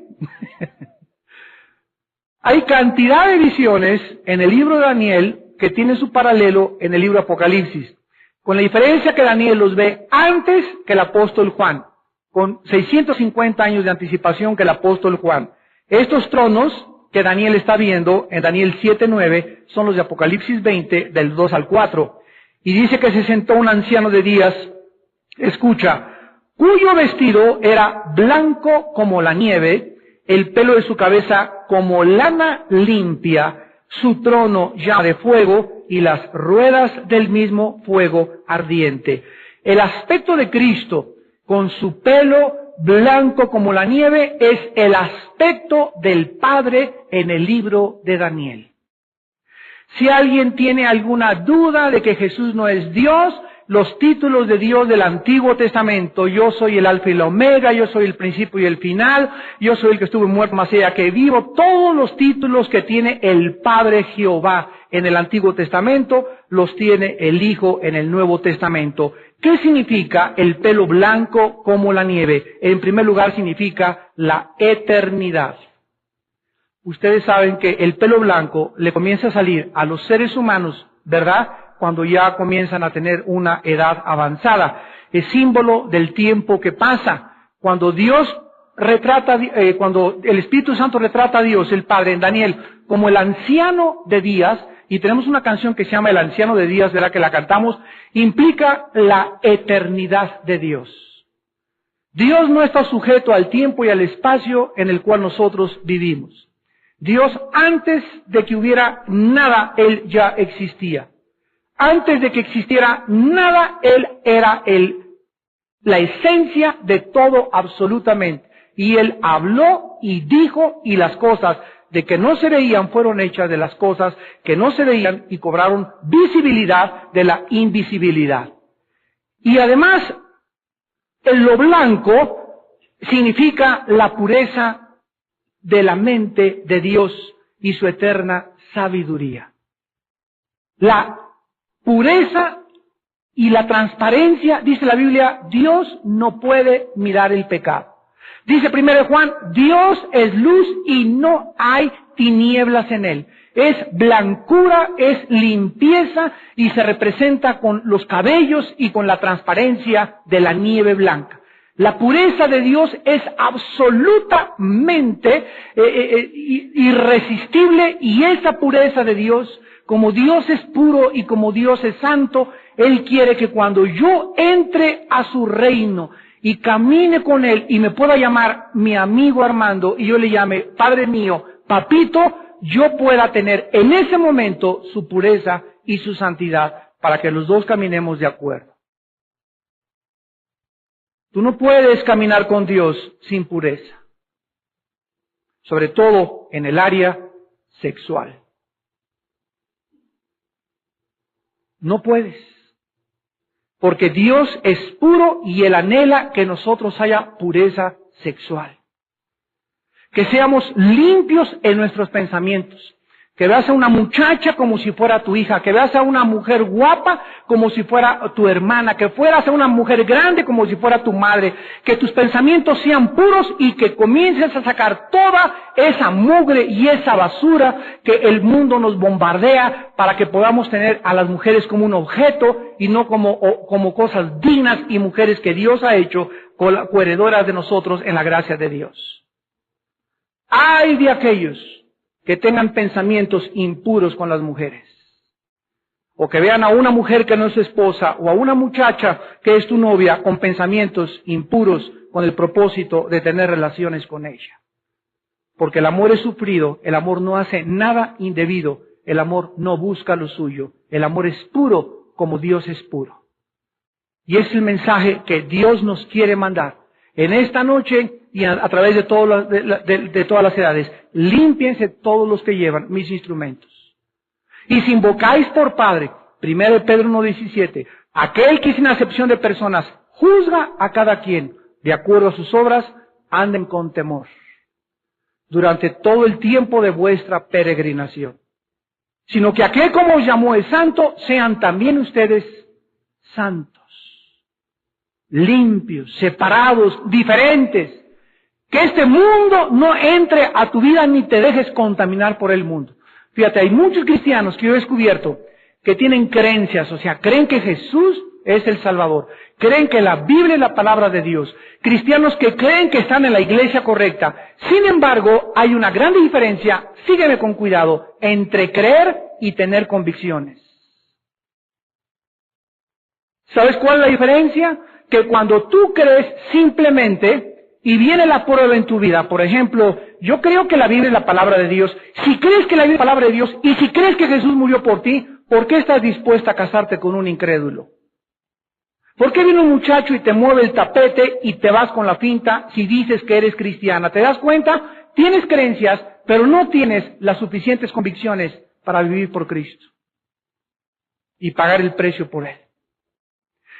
Hay cantidad de visiones en el libro de Daniel que tienen su paralelo en el libro Apocalipsis, con la diferencia que Daniel los ve antes que el apóstol Juan, con 650 años de anticipación que el apóstol Juan. Estos tronos que Daniel está viendo en Daniel 7:9 son los de Apocalipsis 20, del 2 al 4. Y dice que se sentó un anciano de días, escucha, cuyo vestido era blanco como la nieve, el pelo de su cabeza como lana limpia, su trono llama de fuego y las ruedas del mismo fuego ardiente. El aspecto de Cristo con su pelo blanco como la nieve es el aspecto del Padre en el libro de Daniel. Si alguien tiene alguna duda de que Jesús no es Dios, los títulos de Dios del Antiguo Testamento, yo soy el Alfa y la Omega, yo soy el principio y el final, yo soy el que estuve muerto más allá que vivo, todos los títulos que tiene el Padre Jehová en el Antiguo Testamento, los tiene el Hijo en el Nuevo Testamento. ¿Qué significa el pelo blanco como la nieve? En primer lugar significa la eternidad. Ustedes saben que el pelo blanco le comienza a salir a los seres humanos, ¿verdad?, cuando ya comienzan a tener una edad avanzada. Es símbolo del tiempo que pasa. Cuando Dios retrata, cuando el Espíritu Santo retrata a Dios, el Padre, en Daniel, como el anciano de días, y tenemos una canción que se llama El anciano de días, ¿verdad?, que la cantamos, implica la eternidad de Dios. Dios no está sujeto al tiempo y al espacio en el cual nosotros vivimos. Dios, antes de que hubiera nada, Él ya existía. Antes de que existiera nada, Él era la esencia de todo absolutamente. Y Él habló y dijo, y las cosas de que no se veían fueron hechas de las cosas que no se veían y cobraron visibilidad de la invisibilidad. Y además, lo blanco significa la pureza de la mente de Dios y su eterna sabiduría. La pureza y la transparencia, dice la Biblia, Dios no puede mirar el pecado. Dice 1 Juan, Dios es luz y no hay tinieblas en él. Es blancura, es limpieza y se representa con los cabellos y con la transparencia de la nieve blanca. La pureza de Dios es absolutamente irresistible, y esa pureza de Dios, como Dios es puro y como Dios es santo, Él quiere que cuando yo entre a su reino y camine con Él y me pueda llamar mi amigo Armando y yo le llame Padre mío, Papito, yo pueda tener en ese momento su pureza y su santidad para que los dos caminemos de acuerdo. Tú no puedes caminar con Dios sin pureza, sobre todo en el área sexual. No puedes, porque Dios es puro y Él anhela que nosotros haya pureza sexual. Que seamos limpios en nuestros pensamientos. Que veas a una muchacha como si fuera tu hija, que veas a una mujer guapa como si fuera tu hermana, que fueras a una mujer grande como si fuera tu madre, que tus pensamientos sean puros y que comiences a sacar toda esa mugre y esa basura que el mundo nos bombardea para que podamos tener a las mujeres como un objeto y no como cosas dignas y mujeres que Dios ha hecho coheredoras de nosotros en la gracia de Dios. Ay de aquellos que tengan pensamientos impuros con las mujeres, o que vean a una mujer que no es su esposa, o a una muchacha que es tu novia con pensamientos impuros con el propósito de tener relaciones con ella. Porque el amor es sufrido, el amor no hace nada indebido, el amor no busca lo suyo, el amor es puro como Dios es puro. Y es el mensaje que Dios nos quiere mandar en esta noche y a través de todas las edades. Límpiense todos los que llevan mis instrumentos. Y si invocáis por Padre, 1 Pedro 1:17, aquel que sin acepción de personas juzga a cada quien de acuerdo a sus obras, anden con temor durante todo el tiempo de vuestra peregrinación. Sino que aquel como os llamó es santo, sean también ustedes santos, limpios, separados, diferentes. Que este mundo no entre a tu vida ni te dejes contaminar por el mundo. Fíjate, hay muchos cristianos que yo he descubierto que tienen creencias, o sea, creen que Jesús es el Salvador, creen que la Biblia es la palabra de Dios, cristianos que creen que están en la iglesia correcta. Sin embargo, hay una gran diferencia, sígueme con cuidado, entre creer y tener convicciones. ¿Sabes cuál es la diferencia? Que cuando tú crees simplemente y viene la prueba en tu vida, por ejemplo, yo creo que la Biblia es la palabra de Dios. Si crees que la Biblia es la palabra de Dios y si crees que Jesús murió por ti, ¿por qué estás dispuesta a casarte con un incrédulo? ¿Por qué viene un muchacho y te mueve el tapete y te vas con la finta si dices que eres cristiana? ¿Te das cuenta? Tienes creencias, pero no tienes las suficientes convicciones para vivir por Cristo y pagar el precio por Él.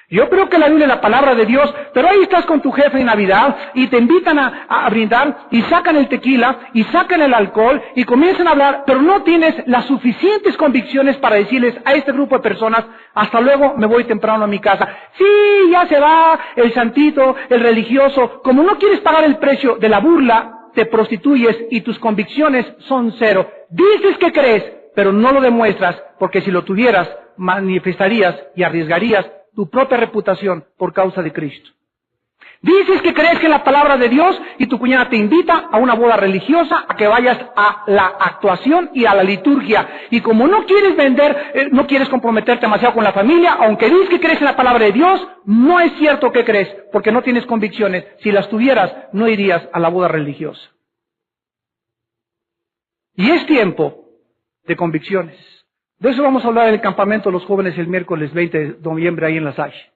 Yo creo que la Biblia es la palabra de Dios, pero ahí estás con tu jefe en Navidad y te invitan a brindar y sacan el tequila y sacan el alcohol y comienzan a hablar, pero no tienes las suficientes convicciones para decirles a este grupo de personas, hasta luego, me voy temprano a mi casa. Sí, ya se va el santito, el religioso. Como no quieres pagar el precio de la burla, te prostituyes y tus convicciones son cero. Dices que crees, pero no lo demuestras, porque si lo tuvieras, manifestarías y arriesgarías tu propia reputación por causa de Cristo. Dices que crees que es la palabra de Dios y tu cuñada te invita a una boda religiosa, a que vayas a la actuación y a la liturgia. Y como no quieres vender, no quieres comprometerte demasiado con la familia, aunque dices que crees en la palabra de Dios, no es cierto que crees, porque no tienes convicciones. Si las tuvieras, no irías a la boda religiosa. Y es tiempo de convicciones. De eso vamos a hablar en el campamento de los jóvenes el miércoles 20 de noviembre ahí en La Salle.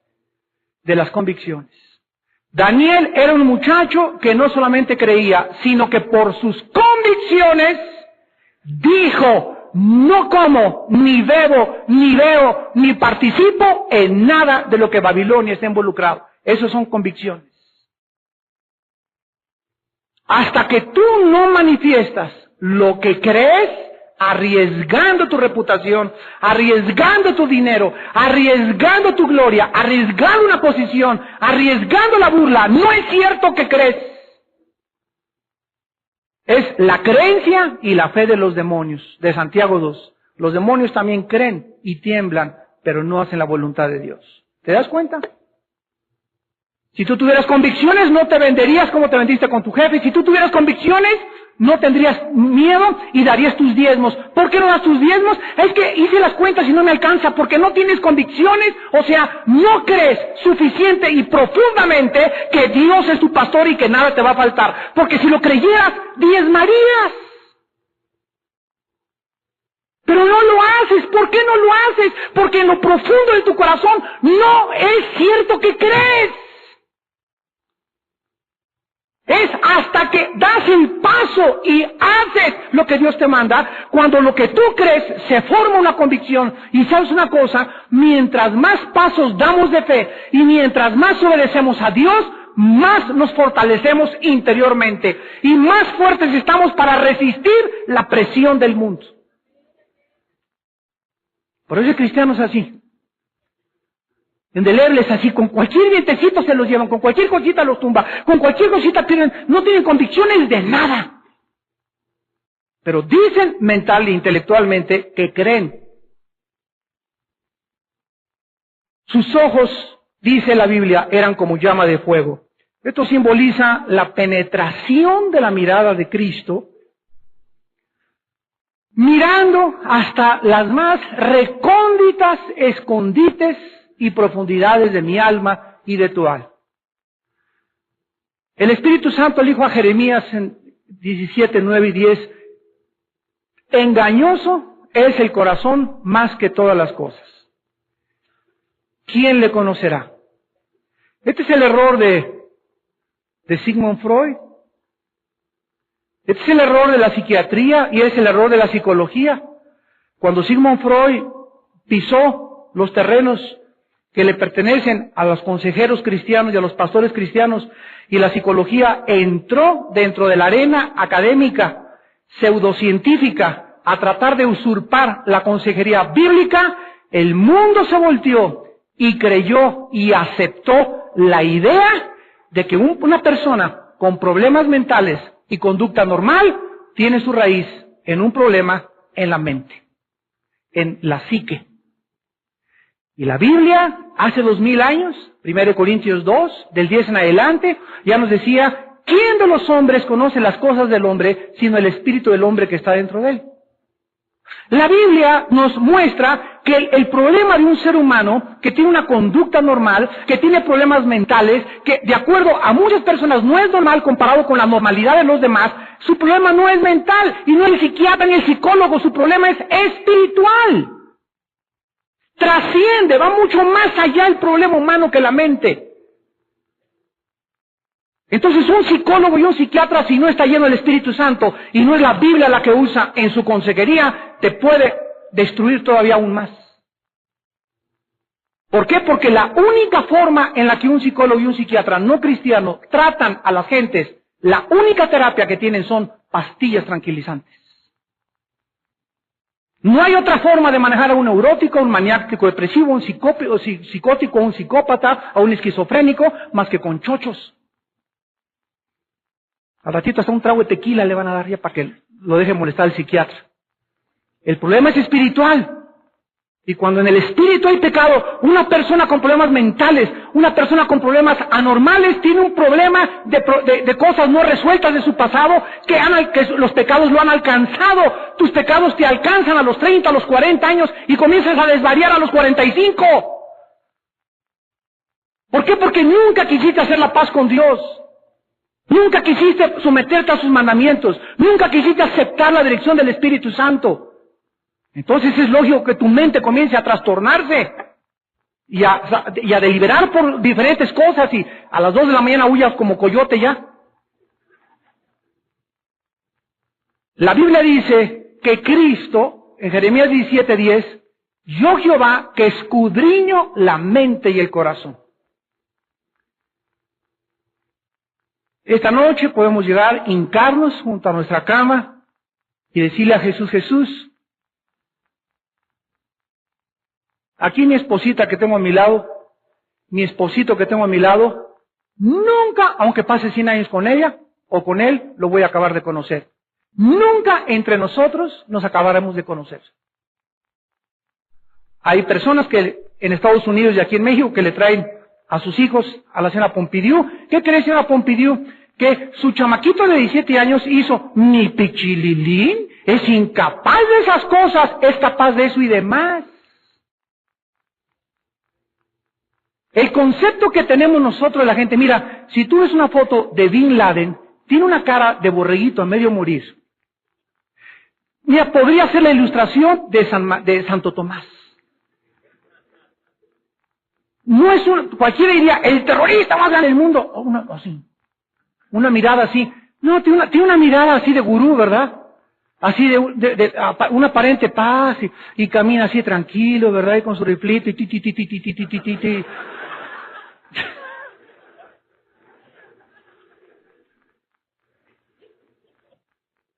De las convicciones. Daniel era un muchacho que no solamente creía, sino que por sus convicciones dijo, no como, ni bebo, ni veo, ni participo en nada de lo que Babilonia está involucrado. Esas son convicciones. Hasta que tú no manifiestas lo que crees, arriesgando tu reputación, arriesgando tu dinero, arriesgando tu gloria, arriesgando una posición, arriesgando la burla, no es cierto que crees. Es la creencia y la fe de los demonios, de Santiago 2. Los demonios también creen y tiemblan, pero no hacen la voluntad de Dios. ¿Te das cuenta? Si tú tuvieras convicciones, no te venderías como te vendiste con tu jefe. Si tú tuvieras convicciones, no tendrías miedo y darías tus diezmos. ¿Por qué no das tus diezmos? Es que hice las cuentas y no me alcanza, porque no tienes convicciones, o sea, no crees suficiente y profundamente que Dios es tu pastor y que nada te va a faltar. Porque si lo creyeras, diezmarías. Pero no lo haces. ¿Por qué no lo haces? Porque en lo profundo de tu corazón no es cierto que crees. Es hasta que das el paso y haces lo que Dios te manda, cuando lo que tú crees se forma una convicción. Y sabes una cosa, mientras más pasos damos de fe y mientras más obedecemos a Dios, más nos fortalecemos interiormente y más fuertes estamos para resistir la presión del mundo. Por eso el cristiano es así. Endelebles así, con cualquier vientecito se los llevan, con cualquier cosita los tumba, con cualquier cosita no tienen convicciones de nada. Pero dicen mental e intelectualmente que creen. Sus ojos, dice la Biblia, eran como llama de fuego. Esto simboliza la penetración de la mirada de Cristo, mirando hasta las más recónditas escondites y profundidades de mi alma y de tu alma. El Espíritu Santo le dijo a Jeremías en 17, 9 y 10, engañoso es el corazón más que todas las cosas. ¿Quién le conocerá? Este es el error de Sigmund Freud. Este es el error de la psiquiatría y es el error de la psicología. Cuando Sigmund Freud pisó los terrenos que le pertenecen a los consejeros cristianos y a los pastores cristianos, y la psicología entró dentro de la arena académica, pseudocientífica, a tratar de usurpar la consejería bíblica, el mundo se volteó y creyó y aceptó la idea de que una persona con problemas mentales y conducta normal tiene su raíz en un problema en la mente, en la psique. Y la Biblia, hace 2000 años, 1 Corintios 2, del 10 en adelante, ya nos decía, ¿quién de los hombres conoce las cosas del hombre, sino el espíritu del hombre que está dentro de él? La Biblia nos muestra que el problema de un ser humano que tiene una conducta normal, que tiene problemas mentales, que de acuerdo a muchas personas no es normal comparado con la normalidad de los demás, su problema no es mental, y no el psiquiatra ni el psicólogo, su problema es espiritual. Trasciende, va mucho más allá el problema humano que la mente. Entonces un psicólogo y un psiquiatra, si no está lleno del Espíritu Santo y no es la Biblia la que usa en su consejería, te puede destruir todavía aún más. ¿Por qué? Porque la única forma en la que un psicólogo y un psiquiatra no cristiano tratan a las gentes, la única terapia que tienen son pastillas tranquilizantes. No hay otra forma de manejar a un neurótico, un maniático depresivo, un psicótico, un psicópata, a un esquizofrénico, más que con chochos. Al ratito hasta un trago de tequila le van a dar ya para que lo deje molestar al psiquiatra. El problema es espiritual. Y cuando en el espíritu hay pecado, una persona con problemas mentales, una persona con problemas anormales, tiene un problema de cosas no resueltas de su pasado, que los pecados lo han alcanzado. Tus pecados te alcanzan a los 30, a los 40 años y comienzas a desvariar a los 45. ¿Por qué? Porque nunca quisiste hacer la paz con Dios. Nunca quisiste someterte a sus mandamientos. Nunca quisiste aceptar la dirección del Espíritu Santo. Entonces es lógico que tu mente comience a trastornarse y a deliberar por diferentes cosas y a las 2 de la mañana huyas como coyote ya. La Biblia dice que Cristo, en Jeremías 17:10, yo Jehová que escudriño la mente y el corazón. Esta noche podemos llegar, hincarnos junto a nuestra cama y decirle a Jesús, Jesús, aquí mi esposita que tengo a mi lado, mi esposito que tengo a mi lado, nunca, aunque pase 100 años con ella o con él, lo voy a acabar de conocer. Nunca entre nosotros nos acabaremos de conocer. Hay personas que en Estados Unidos y aquí en México que le traen a sus hijos a la señora Pompidou. ¿Qué cree señora Pompidou? Que su chamaquito de 17 años hizo mi pichililín, es incapaz de esas cosas, es capaz de eso y demás. El concepto que tenemos nosotros de la gente, mira, si tú ves una foto de Bin Laden, tiene una cara de borreguito a medio morir. Mira, podría ser la ilustración de Santo Tomás. No es cualquiera diría, el terrorista más grande del mundo. Una mirada así. No, tiene una mirada así de gurú, ¿verdad? Así de una aparente paz y camina así tranquilo, ¿verdad? Y con su riflito y ti.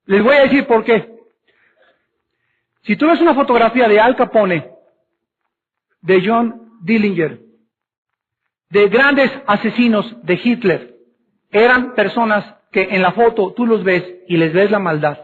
Les voy a decir por qué. Si tú ves una fotografía de Al Capone, de John Dillinger, de grandes asesinos de Hitler, eran personas que en la foto tú los ves y les ves la maldad.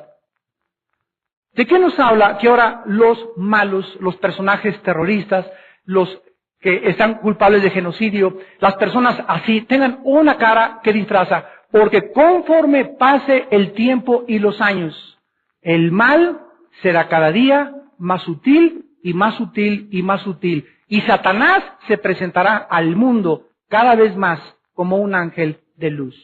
¿De qué nos habla que ahora los malos, los personajes terroristas, los que están culpables de genocidio, las personas así, tengan una cara que disfraza? Porque conforme pase el tiempo y los años, el mal será cada día más sutil y más sutil y más sutil. Y Satanás se presentará al mundo cada vez más como un ángel de luz.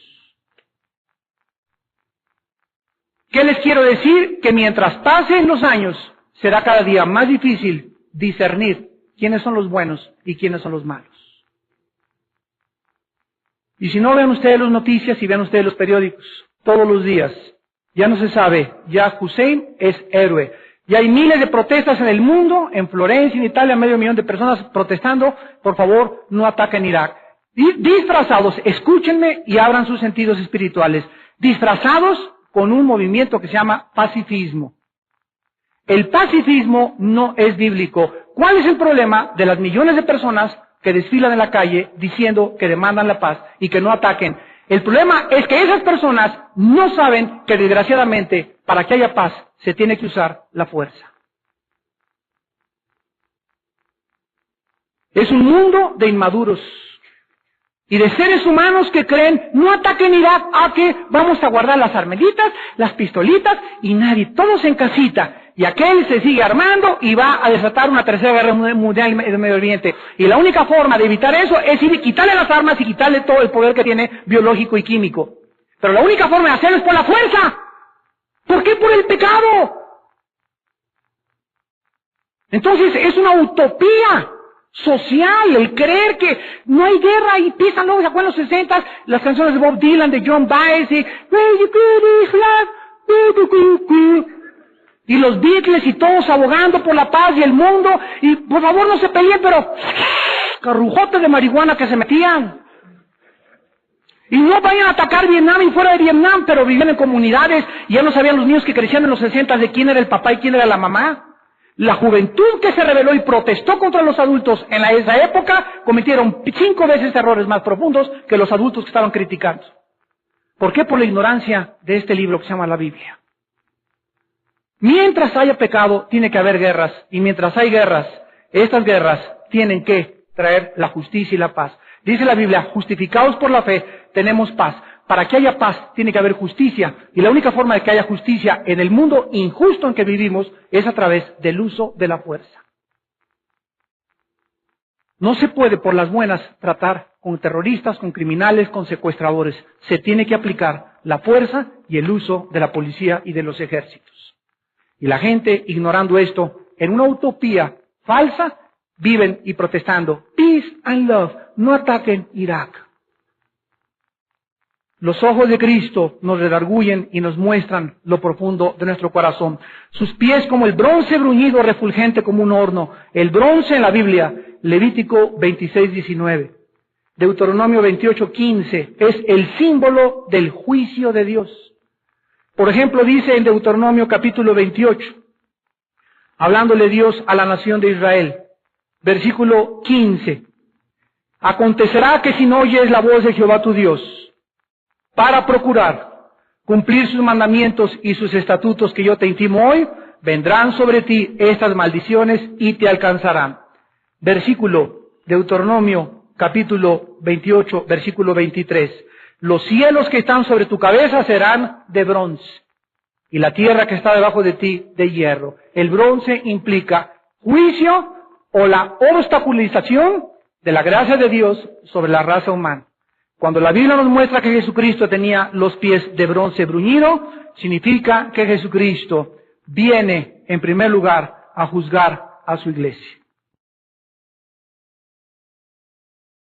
¿Qué les quiero decir? Que mientras pasen los años, será cada día más difícil discernir quiénes son los buenos y quiénes son los malos. Y si no, vean ustedes las noticias y vean ustedes los periódicos todos los días. Ya no se sabe, ya Hussein es héroe. Ya hay miles de protestas en el mundo, en Florencia, en Italia, 500,000 de personas protestando. Por favor, no ataquen Irak. Disfrazados, escúchenme y abran sus sentidos espirituales. Disfrazados con un movimiento que se llama pacifismo. El pacifismo no es bíblico. ¿Cuál es el problema de las millones de personas que desfilan en la calle diciendo que demandan la paz y que no ataquen? El problema es que esas personas no saben que desgraciadamente para que haya paz se tiene que usar la fuerza. Es un mundo de inmaduros y de seres humanos que creen, no ataquen Irak, a que vamos a guardar las armelitas, las pistolitas y nadie, todos en casita. Y aquel se sigue armando y va a desatar una tercera guerra mundial en el Medio Oriente. Y la única forma de evitar eso es ir y quitarle las armas y quitarle todo el poder que tiene biológico y químico. Pero la única forma de hacerlo es por la fuerza. ¿Por qué? Por el pecado. Entonces es una utopía social el creer que no hay guerra y empiezan luego, ¿se acuerdan los 60? Las canciones de Bob Dylan, de John Baez y los Beatles y todos abogando por la paz y el mundo y por favor no se peleen, pero carrujotes de marihuana que se metían. Y no vayan a atacar Vietnam y fuera de Vietnam, pero vivían en comunidades y ya no sabían los niños que crecían en los 60 de quién era el papá y quién era la mamá. La juventud que se rebeló y protestó contra los adultos en esa época cometieron 5 veces errores más profundos que los adultos que estaban criticando. ¿Por qué? Por la ignorancia de este libro que se llama la Biblia. Mientras haya pecado, tiene que haber guerras. Y mientras hay guerras, estas guerras tienen que traer la justicia y la paz. Dice la Biblia, justificados por la fe, tenemos paz. Para que haya paz, tiene que haber justicia. Y la única forma de que haya justicia en el mundo injusto en que vivimos es a través del uso de la fuerza. No se puede por las buenas tratar con terroristas, con criminales, con secuestradores. Se tiene que aplicar la fuerza y el uso de la policía y de los ejércitos. Y la gente, ignorando esto, en una utopía falsa, viven y protestando. Peace and love. No ataquen Irak. Los ojos de Cristo nos redarguyen y nos muestran lo profundo de nuestro corazón. Sus pies como el bronce bruñido, refulgente como un horno. El bronce en la Biblia, Levítico 26:19. Deuteronomio 28:15, es el símbolo del juicio de Dios. Por ejemplo, dice en Deuteronomio capítulo 28, hablándole Dios a la nación de Israel, versículo 15. Acontecerá que si no oyes la voz de Jehová tu Dios, para procurar cumplir sus mandamientos y sus estatutos que yo te intimo hoy, vendrán sobre ti estas maldiciones y te alcanzarán. Versículo, Deuteronomio capítulo 28, versículo 23. Los cielos que están sobre tu cabeza serán de bronce, y la tierra que está debajo de ti de hierro. El bronce implica juicio o la obstaculización de la gracia de Dios sobre la raza humana. Cuando la Biblia nos muestra que Jesucristo tenía los pies de bronce bruñido, significa que Jesucristo viene en primer lugar a juzgar a su iglesia.